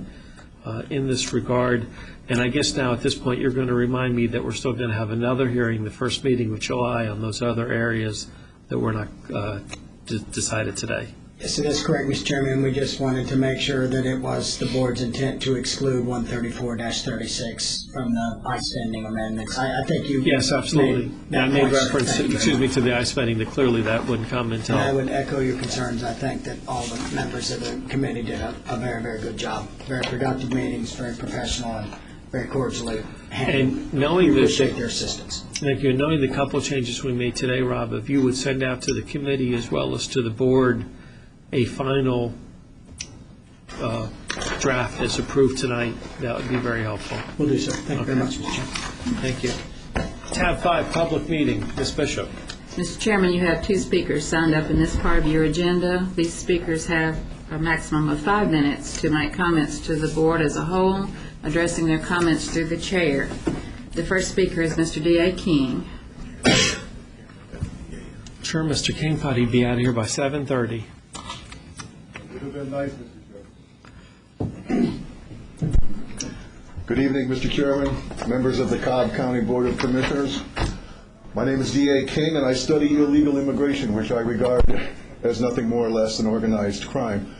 in this regard. And I guess now at this point you're going to remind me that we're still going to have another hearing, the first meeting of July, on those other areas that were not decided today. Yes, it is correct, Mr. Chairman. We just wanted to make sure that it was the board's intent to exclude 134-36 from the I-spending amendments. I think you... Yes, absolutely. I made reference, to the I-spending, that clearly that wouldn't come until... And I would echo your concerns. I think that all the members of the committee did a very, very good job. Very productive meetings, very professional, and very cordially handled. And knowing we that... appreciate their assistance. Thank you. And knowing the couple changes we made today, Rob, if you would send out to the committee as well as to the board a final draft as approved tonight, that would be very helpful. We'll do so. Thank you very much, Mr. Chairman. Thank you. Tab 5, public meeting. Ms. Bishop. Mr. Chairman, you have 2 speakers signed up in this part of your agenda. These speakers have a maximum of 5 minutes to make comments to the board as a whole, addressing their comments through the chair. The first speaker is Mr. D.A. King. Sure, Mr. King thought he'd be out of here by 7:30. Would have been nice, Mr. Chairman. Good evening, Mr. Chairman, members of the Cobb County Board of Commissioners. My name is D.A. King, and I study illegal immigration, which I regard as nothing more or less than organized crime.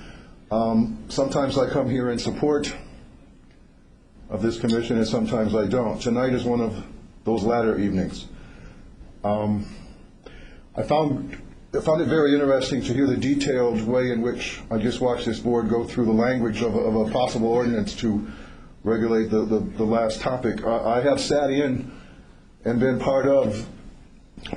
Sometimes I come here in support of this commission, and sometimes I don't. Tonight is one of those latter evenings. I found it very interesting to hear the detailed way in which I just watched this board go through the language of a possible ordinance to regulate the last topic. I have sat in and been part of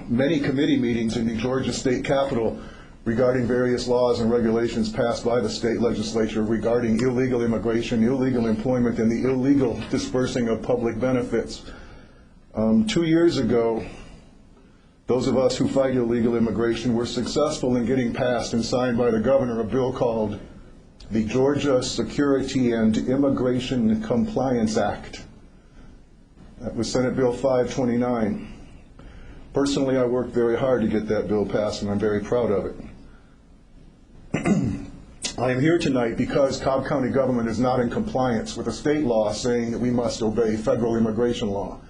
many committee meetings in the Georgia State Capitol regarding various laws and regulations passed by the state legislature regarding illegal immigration, illegal employment, and the illegal dispersing of public benefits. 2 years ago, those of us who fight illegal immigration were successful in getting passed and signed by the governor a bill called the Georgia Security and Immigration Compliance Act. That was Senate Bill 529. Personally, I worked very hard to get that bill passed, and I'm very proud of it. I am here tonight because Cobb County government is not in compliance with a state law saying that we must obey federal immigration law.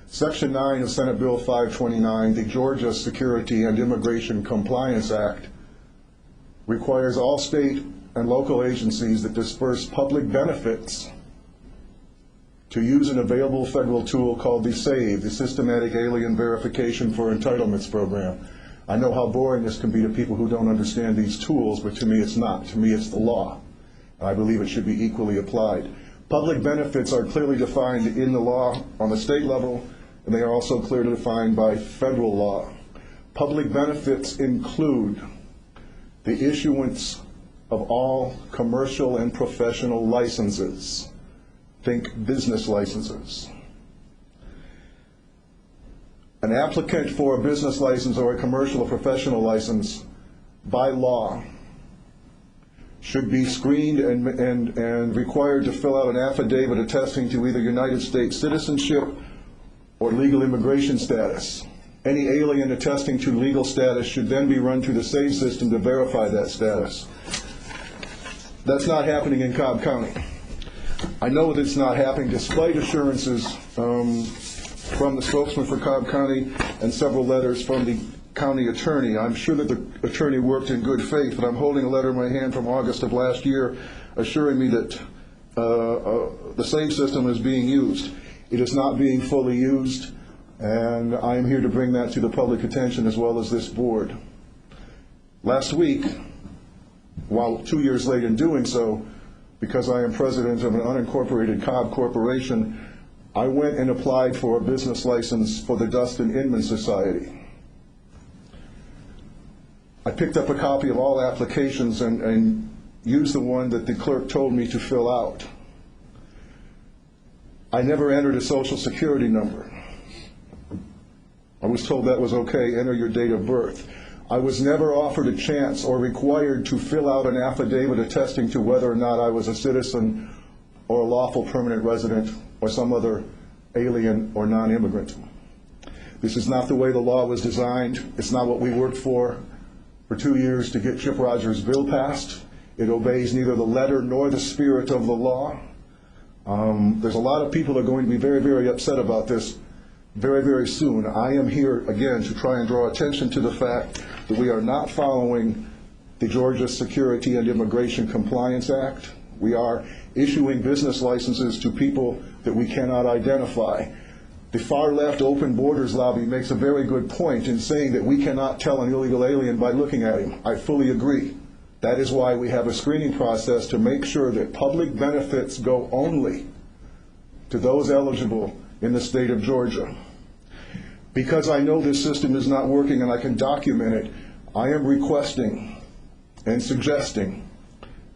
Section 9 of Senate Bill 529, the Georgia Security and Immigration Compliance Act, requires all state and local agencies that disperse public benefits to use an available federal tool called the SAVE, the Systematic Alien Verification for Entitlements Program. I know how boring this can be to people who don't understand these tools, but to me it's not. To me it's the law. I believe it should be equally applied. Public benefits are clearly defined in the law on the state level, and they are also clearly defined by federal law. Public benefits include the issuance of all commercial and professional licenses. Think business licenses. An applicant for a business license or a commercial or professional license, by law, should be screened and required to fill out an affidavit attesting to either United States citizenship or legal immigration status. Any alien attesting to legal status should then be run through the same system to verify that status. That's not happening in Cobb County. I know that it's not happening despite assurances from the spokesman for Cobb County and several letters from the county attorney. I'm sure that the attorney worked in good faith, but I'm holding a letter in my hand from August of last year assuring me that the same system is being used. It is not being fully used, and I am here to bring that to the public attention as well as this board. Last week, while 2 years late in doing so, because I am president of an unincorporated Cobb corporation, I went and applied for a business license for the Dustin Inman Society. I picked up a copy of all applications and used the one that the clerk told me to fill out. I never entered a social security number. I was told that was okay, enter your date of birth. I was never offered a chance or required to fill out an affidavit attesting to whether or not I was a citizen or a lawful permanent resident or some other alien or non-immigrant. This is not the way the law was designed. It's not what we worked for 2 years to get Chip Rogers' bill passed. It obeys neither the letter nor the spirit of the law. There's a lot of people that are going to be very, very upset about this very, very soon. I am here, again, to try and draw attention to the fact that we are not following the Georgia Security and Immigration Compliance Act. We are issuing business licenses to people that we cannot identify. The far-left Open Borders lobby makes a very good point in saying that we cannot tell an illegal alien by looking at him. I fully agree. That is why we have a screening process to make sure that public benefits go only to those eligible in the state of Georgia. Because I know this system is not working and I can document it, I am requesting and suggesting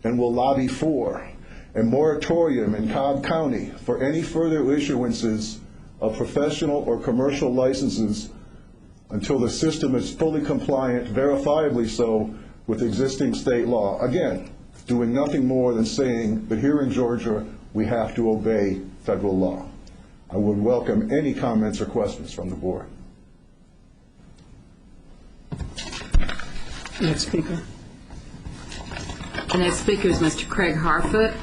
and will lobby for a moratorium in Cobb County for any further issuances of professional or commercial licenses until the system is fully compliant, verifiably so, with existing state law. Again, doing nothing more than saying that here in Georgia we have to obey federal law. I would welcome any comments or questions from the board. Next speaker. The next speaker is Mr. Craig Harfoot.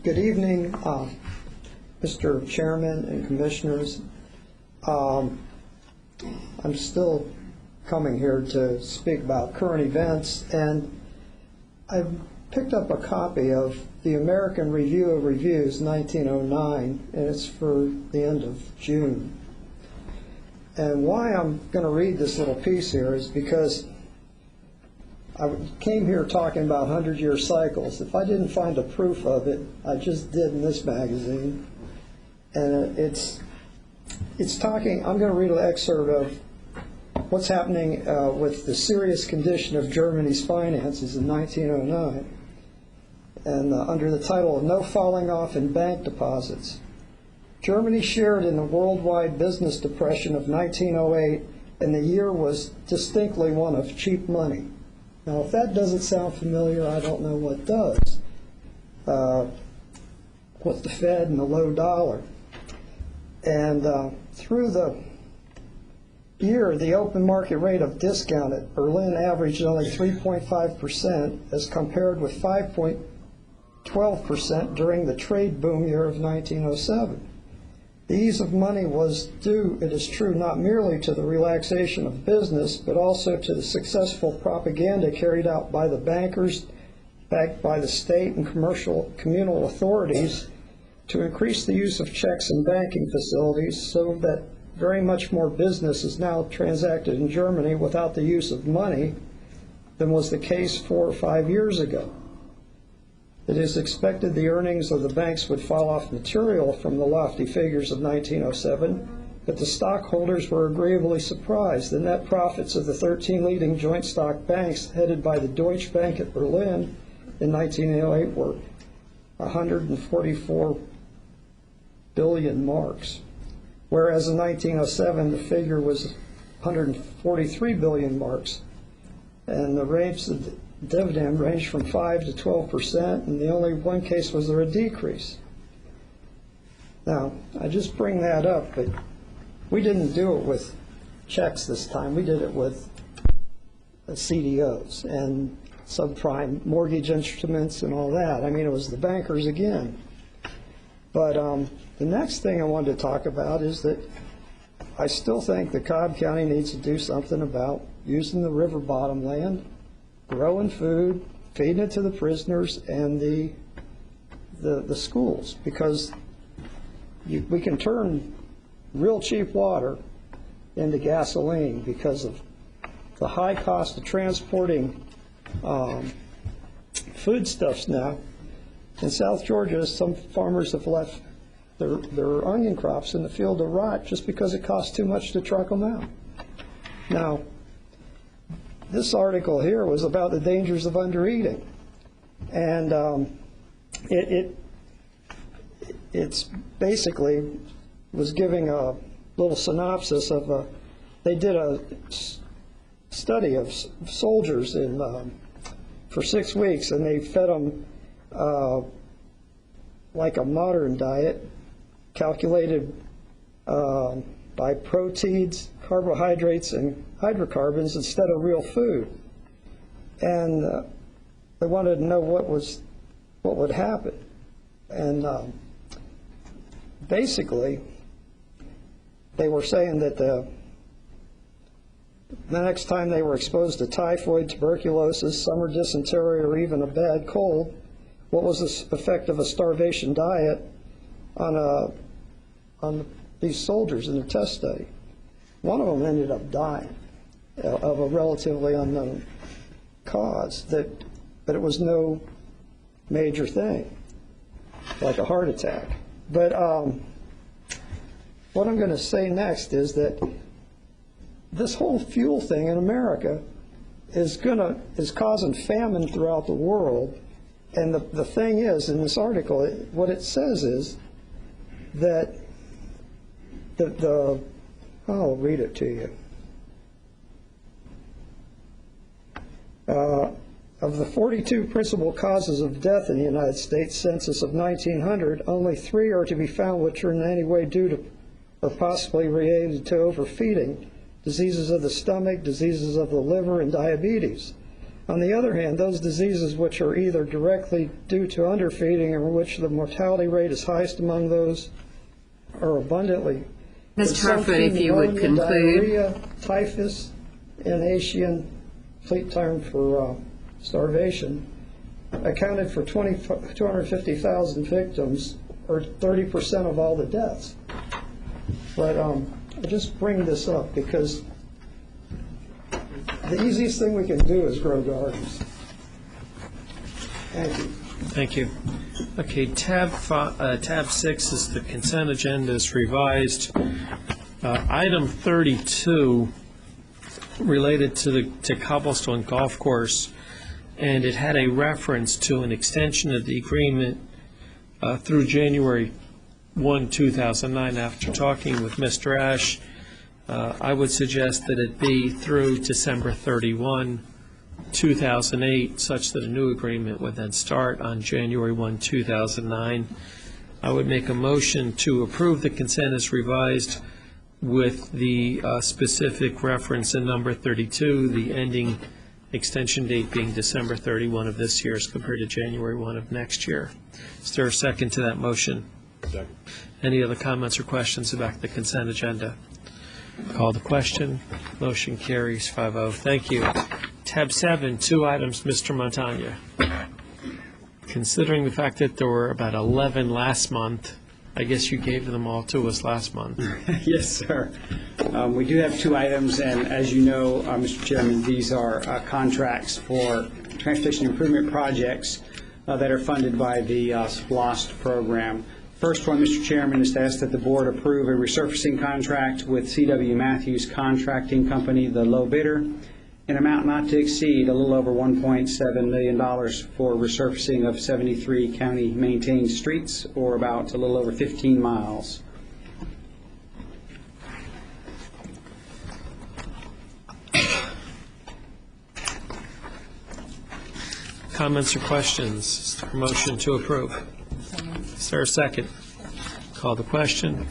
Good evening, Mr. Chairman and Commissioners. I'm still coming here to speak about current events, and I've picked up a copy of the American Review of Reviews 1909, and it's for the end of June. And why I'm going to read this little piece here is because I came here talking about 100-year cycles. If I didn't find a proof of it, I just did in this magazine. And it's talking, I'm going to read an excerpt of what's happening with the serious condition of Germany's finances in 1909. And under the title of No Falling Off in Bank Deposits. Germany shared in the worldwide business depression of 1908, and the year was distinctly one of cheap money. Now, if that doesn't sound familiar, I don't know what does. With the Fed and the low dollar. And through the year, the open market rate of discount at Berlin averaged only 3.5% as compared with 5.12% during the trade boom year of 1907. The ease of money was due, it is true, not merely to the relaxation of business, but also to the successful propaganda carried out by the bankers, backed by the state and communal authorities, to increase the use of checks and banking facilities, so that very much more business is now transacted in Germany without the use of money than was the case 4 or 5 years ago. It is expected the earnings of the banks would fall off material from the lofty figures of 1907, but the stockholders were agreeably surprised. The net profits of the 13 leading joint stock banks headed by the Deutsche Bank at Berlin in 1908 were 144 billion marks, whereas in 1907 the figure was 143 billion marks. and the rates of dividend ranged from 5 to 12%, and the only one case was there a decrease. Now, I just bring that up, but we didn't do it with checks this time. We did it with CDOs and subprime mortgage instruments and all that. I mean, it was the bankers again. But the next thing I wanted to talk about is that I still think that Cobb County needs to do something about using the river bottom land, growing food, feeding it to the prisoners and the schools, because we can turn real cheap water into gasoline because of the high cost of transporting foodstuffs now. In South Georgia, some farmers have left their onion crops in the field to rot just because it costs too much to truck them out. Now, this article here was about the dangers of undereating, and it's basically was giving a little synopsis of they did a study of soldiers for 6 weeks, and they fed them like a modern diet, calculated by proteins, carbohydrates, and hydrocarbons instead of real food. And they wanted to know what would happen. And basically, they were saying that the next time they were exposed to typhoid, tuberculosis, summer dysentery, or even a bad cold, what was the effect of a starvation diet on these soldiers in the test study? One of them ended up dying of a relatively unknown cause, but it was no major thing, like a heart attack. But what I'm going to say next is that this whole fuel thing in America is causing famine throughout the world. And the thing is, in this article, what it says is that I'll read it to you. Of the 42 principal causes of death in the United States census of 1900, only 3 are to be found which are in any way due to or possibly related to overfeeding: diseases of the stomach, diseases of the liver, and diabetes. On the other hand, those diseases which are either directly due to underfeeding or which the mortality rate is highest among those are abundantly Mr. Harfoot, if you would conclude. Diarrhea, typhus, and Asian, complete term for starvation, accounted for 250,000 victims, or 30% of all the deaths. But I just bring this up because the easiest thing we can do is grow gardens. Thank you. Thank you. Okay, tab 6 is the consent agenda is revised. Item 32 related to Cobblestone Golf Course, and it had a reference to an extension of the agreement through January 1, 2009. After talking with Mr. Ash, I would suggest that it be through December 31, 2008, such that a new agreement would then start on January 1, 2009. I would make a motion to approve the consent as revised with the specific reference in number 32, the ending extension date being December 31 of this year as compared to January 1 of next year. Is there a second to that motion? Second. Any other comments or questions about the consent agenda? Call the question. Motion carries 5-0. Thank you. Tab 7, 2 items, Mr. Montagna. Considering the fact that there were about 11 last month, I guess you gave them all to us last month. Yes, sir. We do have 2 items, and as you know, Mr. Chairman, these are contracts for transportation improvement projects that are funded by the SPLOST program. First one, Mr. Chairman, is to ask that the board approve a resurfacing contract with C.W. Matthews Contracting Company, the low bidder, an amount not to exceed a little over $1.7 million for resurfacing of 73 county-maintained streets, or about a little over 15 miles. comments or questions? Is there a motion to approve? Is there a second? Call the question.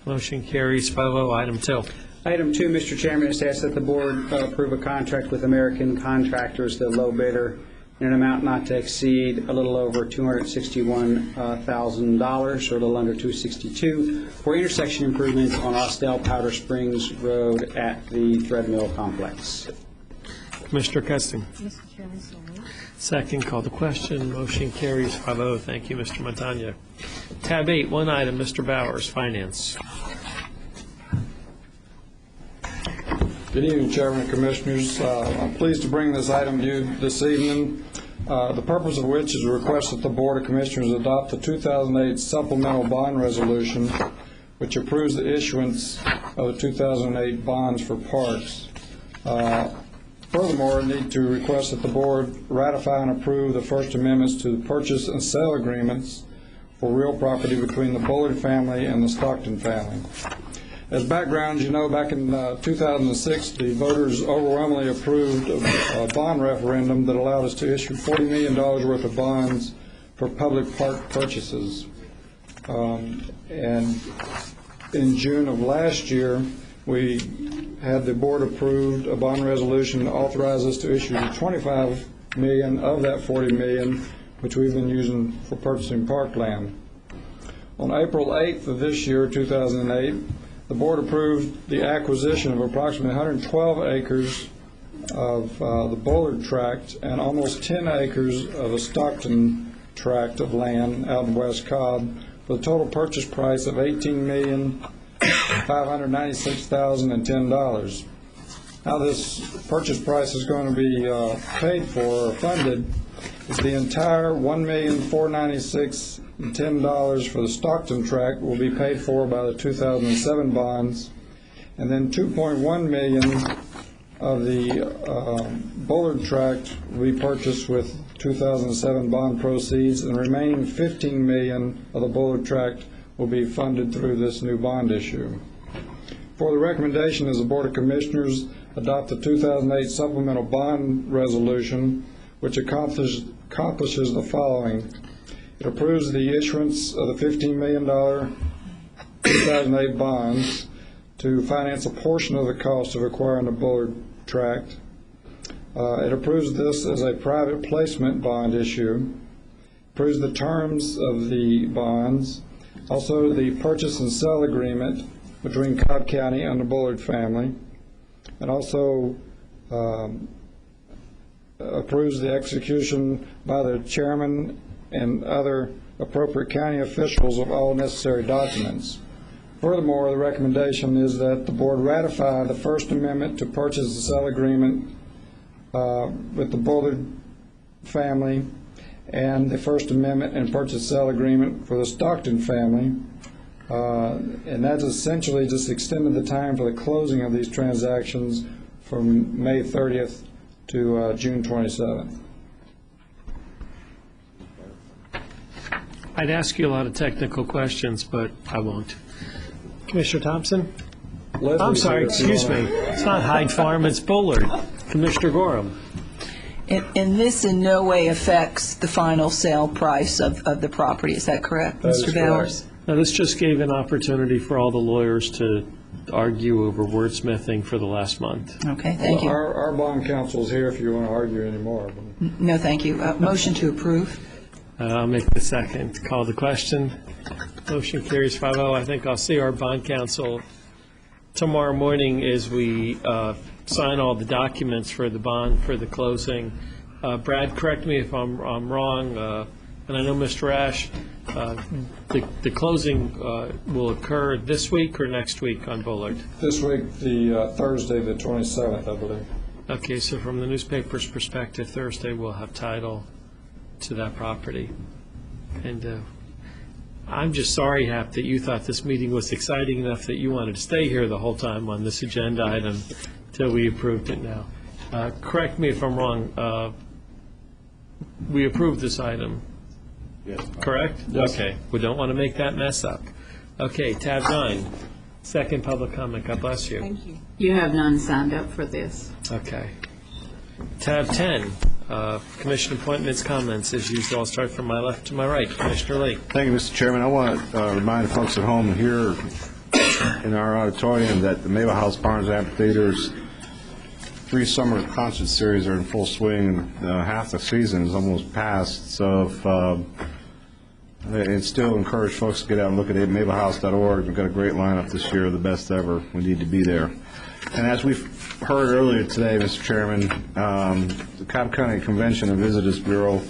Motion carries 5-0. Item 2. Item 2, Mr. Chairman, is to ask that the board approve a contract with American Contractors, the low bidder, in an amount not to exceed a little over $261,000, or a little under $262,000, for intersection improvements on Austell Powder Springs Road at the Thread Mill Complex. Commissioner Kesting. Mr. Chairman, so moved. Second, call the question. Motion carries 5-0. Thank you, Mr. Montagna. Tab 8, one item, Mr. Bowers, Finance. Good evening, Chairman and Commissioners. I'm pleased to bring this item to you this evening, the purpose of which is to request that the Board of Commissioners adopt the 2008 supplemental bond resolution, which approves the issuance of the 2008 bonds for parks. Furthermore, I need to request that the Board ratify and approve the First Amendments to the purchase and sale agreements for real property between the Bullard family and the Stockton family. As background, you know, back in 2006, the voters overwhelmingly approved a bond referendum that allowed us to issue $40 million worth of bonds for public park purchases. And in June of last year, we had the board approved a bond resolution to authorize us to issue $25 million of that $40 million, which we've been using for purchasing parkland. On April 8th of this year, 2008, the board approved the acquisition of approximately 112 acres of the Bullard tract and almost 10 acres of a Stockton tract of land out in West Cobb for the total purchase price of $18,596,010. How this purchase price is going to be paid for or funded is the entire $1,496,010 for the Stockton tract will be paid for by the 2007 bonds, and then $2.1 million of the Bullard tract will be purchased with 2007 bond proceeds, and the remaining $15 million of the Bullard tract will be funded through this new bond issue. For the recommendation is the Board of Commissioners adopt the 2008 supplemental bond resolution, which accomplishes the following. It approves the issuance of the $15 million 2008 bonds to finance a portion of the cost of acquiring the Bullard tract. It approves this as a private placement bond issue, approves the terms of the bonds, also the purchase and sale agreement between Cobb County and the Bullard family, and also approves the execution by the chairman and other appropriate county officials of all necessary documents. Furthermore, the recommendation is that the board ratify the First Amendment to purchase and sale agreement with the Bullard family and the First Amendment and purchase and sale agreement for the Stockton family. And that's essentially just extended the time for the closing of these transactions from May 30th to June 27th. I'd ask you a lot of technical questions, but I won't. Commissioner Thompson? I'm sorry, excuse me. It's not Hyde Farm, it's Bullard. Commissioner Gorham? And this in no way affects the final sale price of the property, is that correct, Mr. Bowers? Now, this just gave an opportunity for all the lawyers to argue over wordsmithing for the last month. Okay, thank you. Our bond counsel is here if you want to argue anymore. No, thank you. Motion to approve. I'll make the second. Call the question. Motion carries 5-0. I think I'll see our bond counsel tomorrow morning as we sign all the documents for the bond for the closing. Brad, correct me if I'm wrong, and I know Mr. Ash, the closing will occur this week or next week on Bullard? This week, the Thursday, the 27th, I believe. Okay, so from the newspaper's perspective, Thursday we'll have title to that property. And I'm just sorry, Hap, that you thought this meeting was exciting enough that you wanted to stay here the whole time on this agenda item until we approved it now. Correct me if I'm wrong. We approved this item. Yes. Correct? Yes. Okay. We don't want to make that mess up. Okay, tab 9. Second public comment. God bless you. Thank you. You have none signed up for this. Okay. Tab 10. Commission appointments, comments. As usual, I'll start from my left to my right. Commissioner Lee. Thank you, Mr. Chairman. I want to remind the folks at home here in our auditorium that the Maple House Barnes Amphitheater's 3 summer concert series are in full swing. Half the season is almost past, so and still encourage folks to get out and look at maplehouse.org. We've got a great lineup this year, the best ever. We need to be there. And as we've heard earlier today, Mr. Chairman, the Cobb County Convention and Visitors Bureau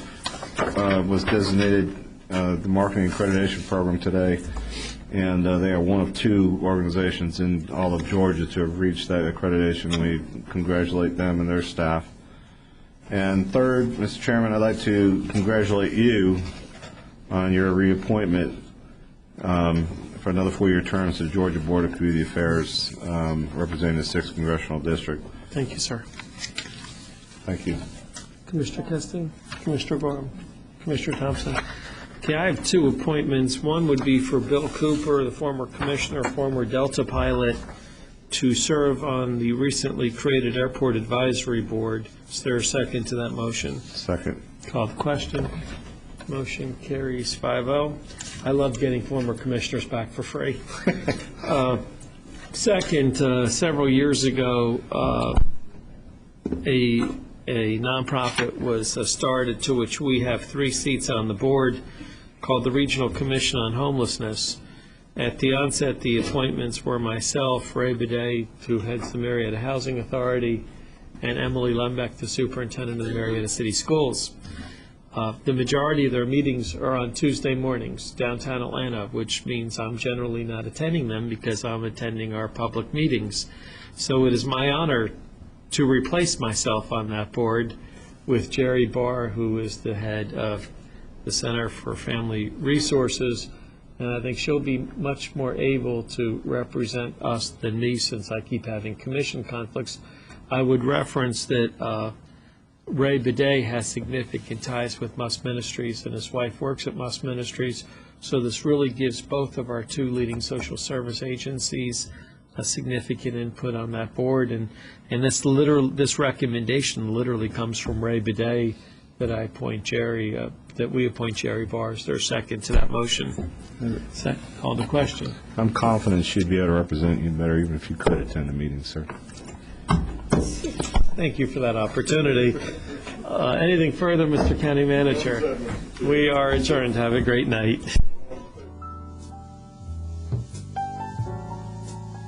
was designated the Marketing Accreditation Program today, and they are one of 2 organizations in all of Georgia to have reached that accreditation. We congratulate them and their staff. And third, Mr. Chairman, I'd like to congratulate you on your reappointment for another 4-year term to the Georgia Board of Community Affairs, representing the 6th Congressional District. Thank you, sir. Thank you. Commissioner Keston, Commissioner Gorham, Commissioner Thompson. Okay, I have 2 appointments. One would be for Bill Cooper, the former commissioner, former Delta pilot, to serve on the recently created Airport Advisory Board. Is there a second to that motion? Second. Call the question. Motion carries 5-0. I love getting former commissioners back for free. Second, several years ago, a nonprofit was started to which we have 3 seats on the board, called the Regional Commission on Homelessness. At the onset, the appointments were myself, Ray Bidet, who heads the Marietta Housing Authority, and Emily Lembeck, the superintendent of the Marietta City Schools. The majority of their meetings are on Tuesday mornings, downtown Atlanta, which means I'm generally not attending them because I'm attending our public meetings. So it is my honor to replace myself on that board with Jerry Barr, who is the head of the Center for Family Resources, and I think she'll be much more able to represent us than me since I keep having commission conflicts. I would reference that Ray Bidet has significant ties with Must Ministries, and his wife works at Must Ministries, so this really gives both of our 2 leading social service agencies a significant input on that board, and this recommendation literally comes from Ray Bidet that I appoint Jerry, that we appoint Jerry Barr. Is there a second to that motion? Call the question. I'm confident she'd be able to represent you better even if you could attend the meeting, sir. Thank you for that opportunity. Anything further, Mr. County Manager? We are adjourned. Have a great night.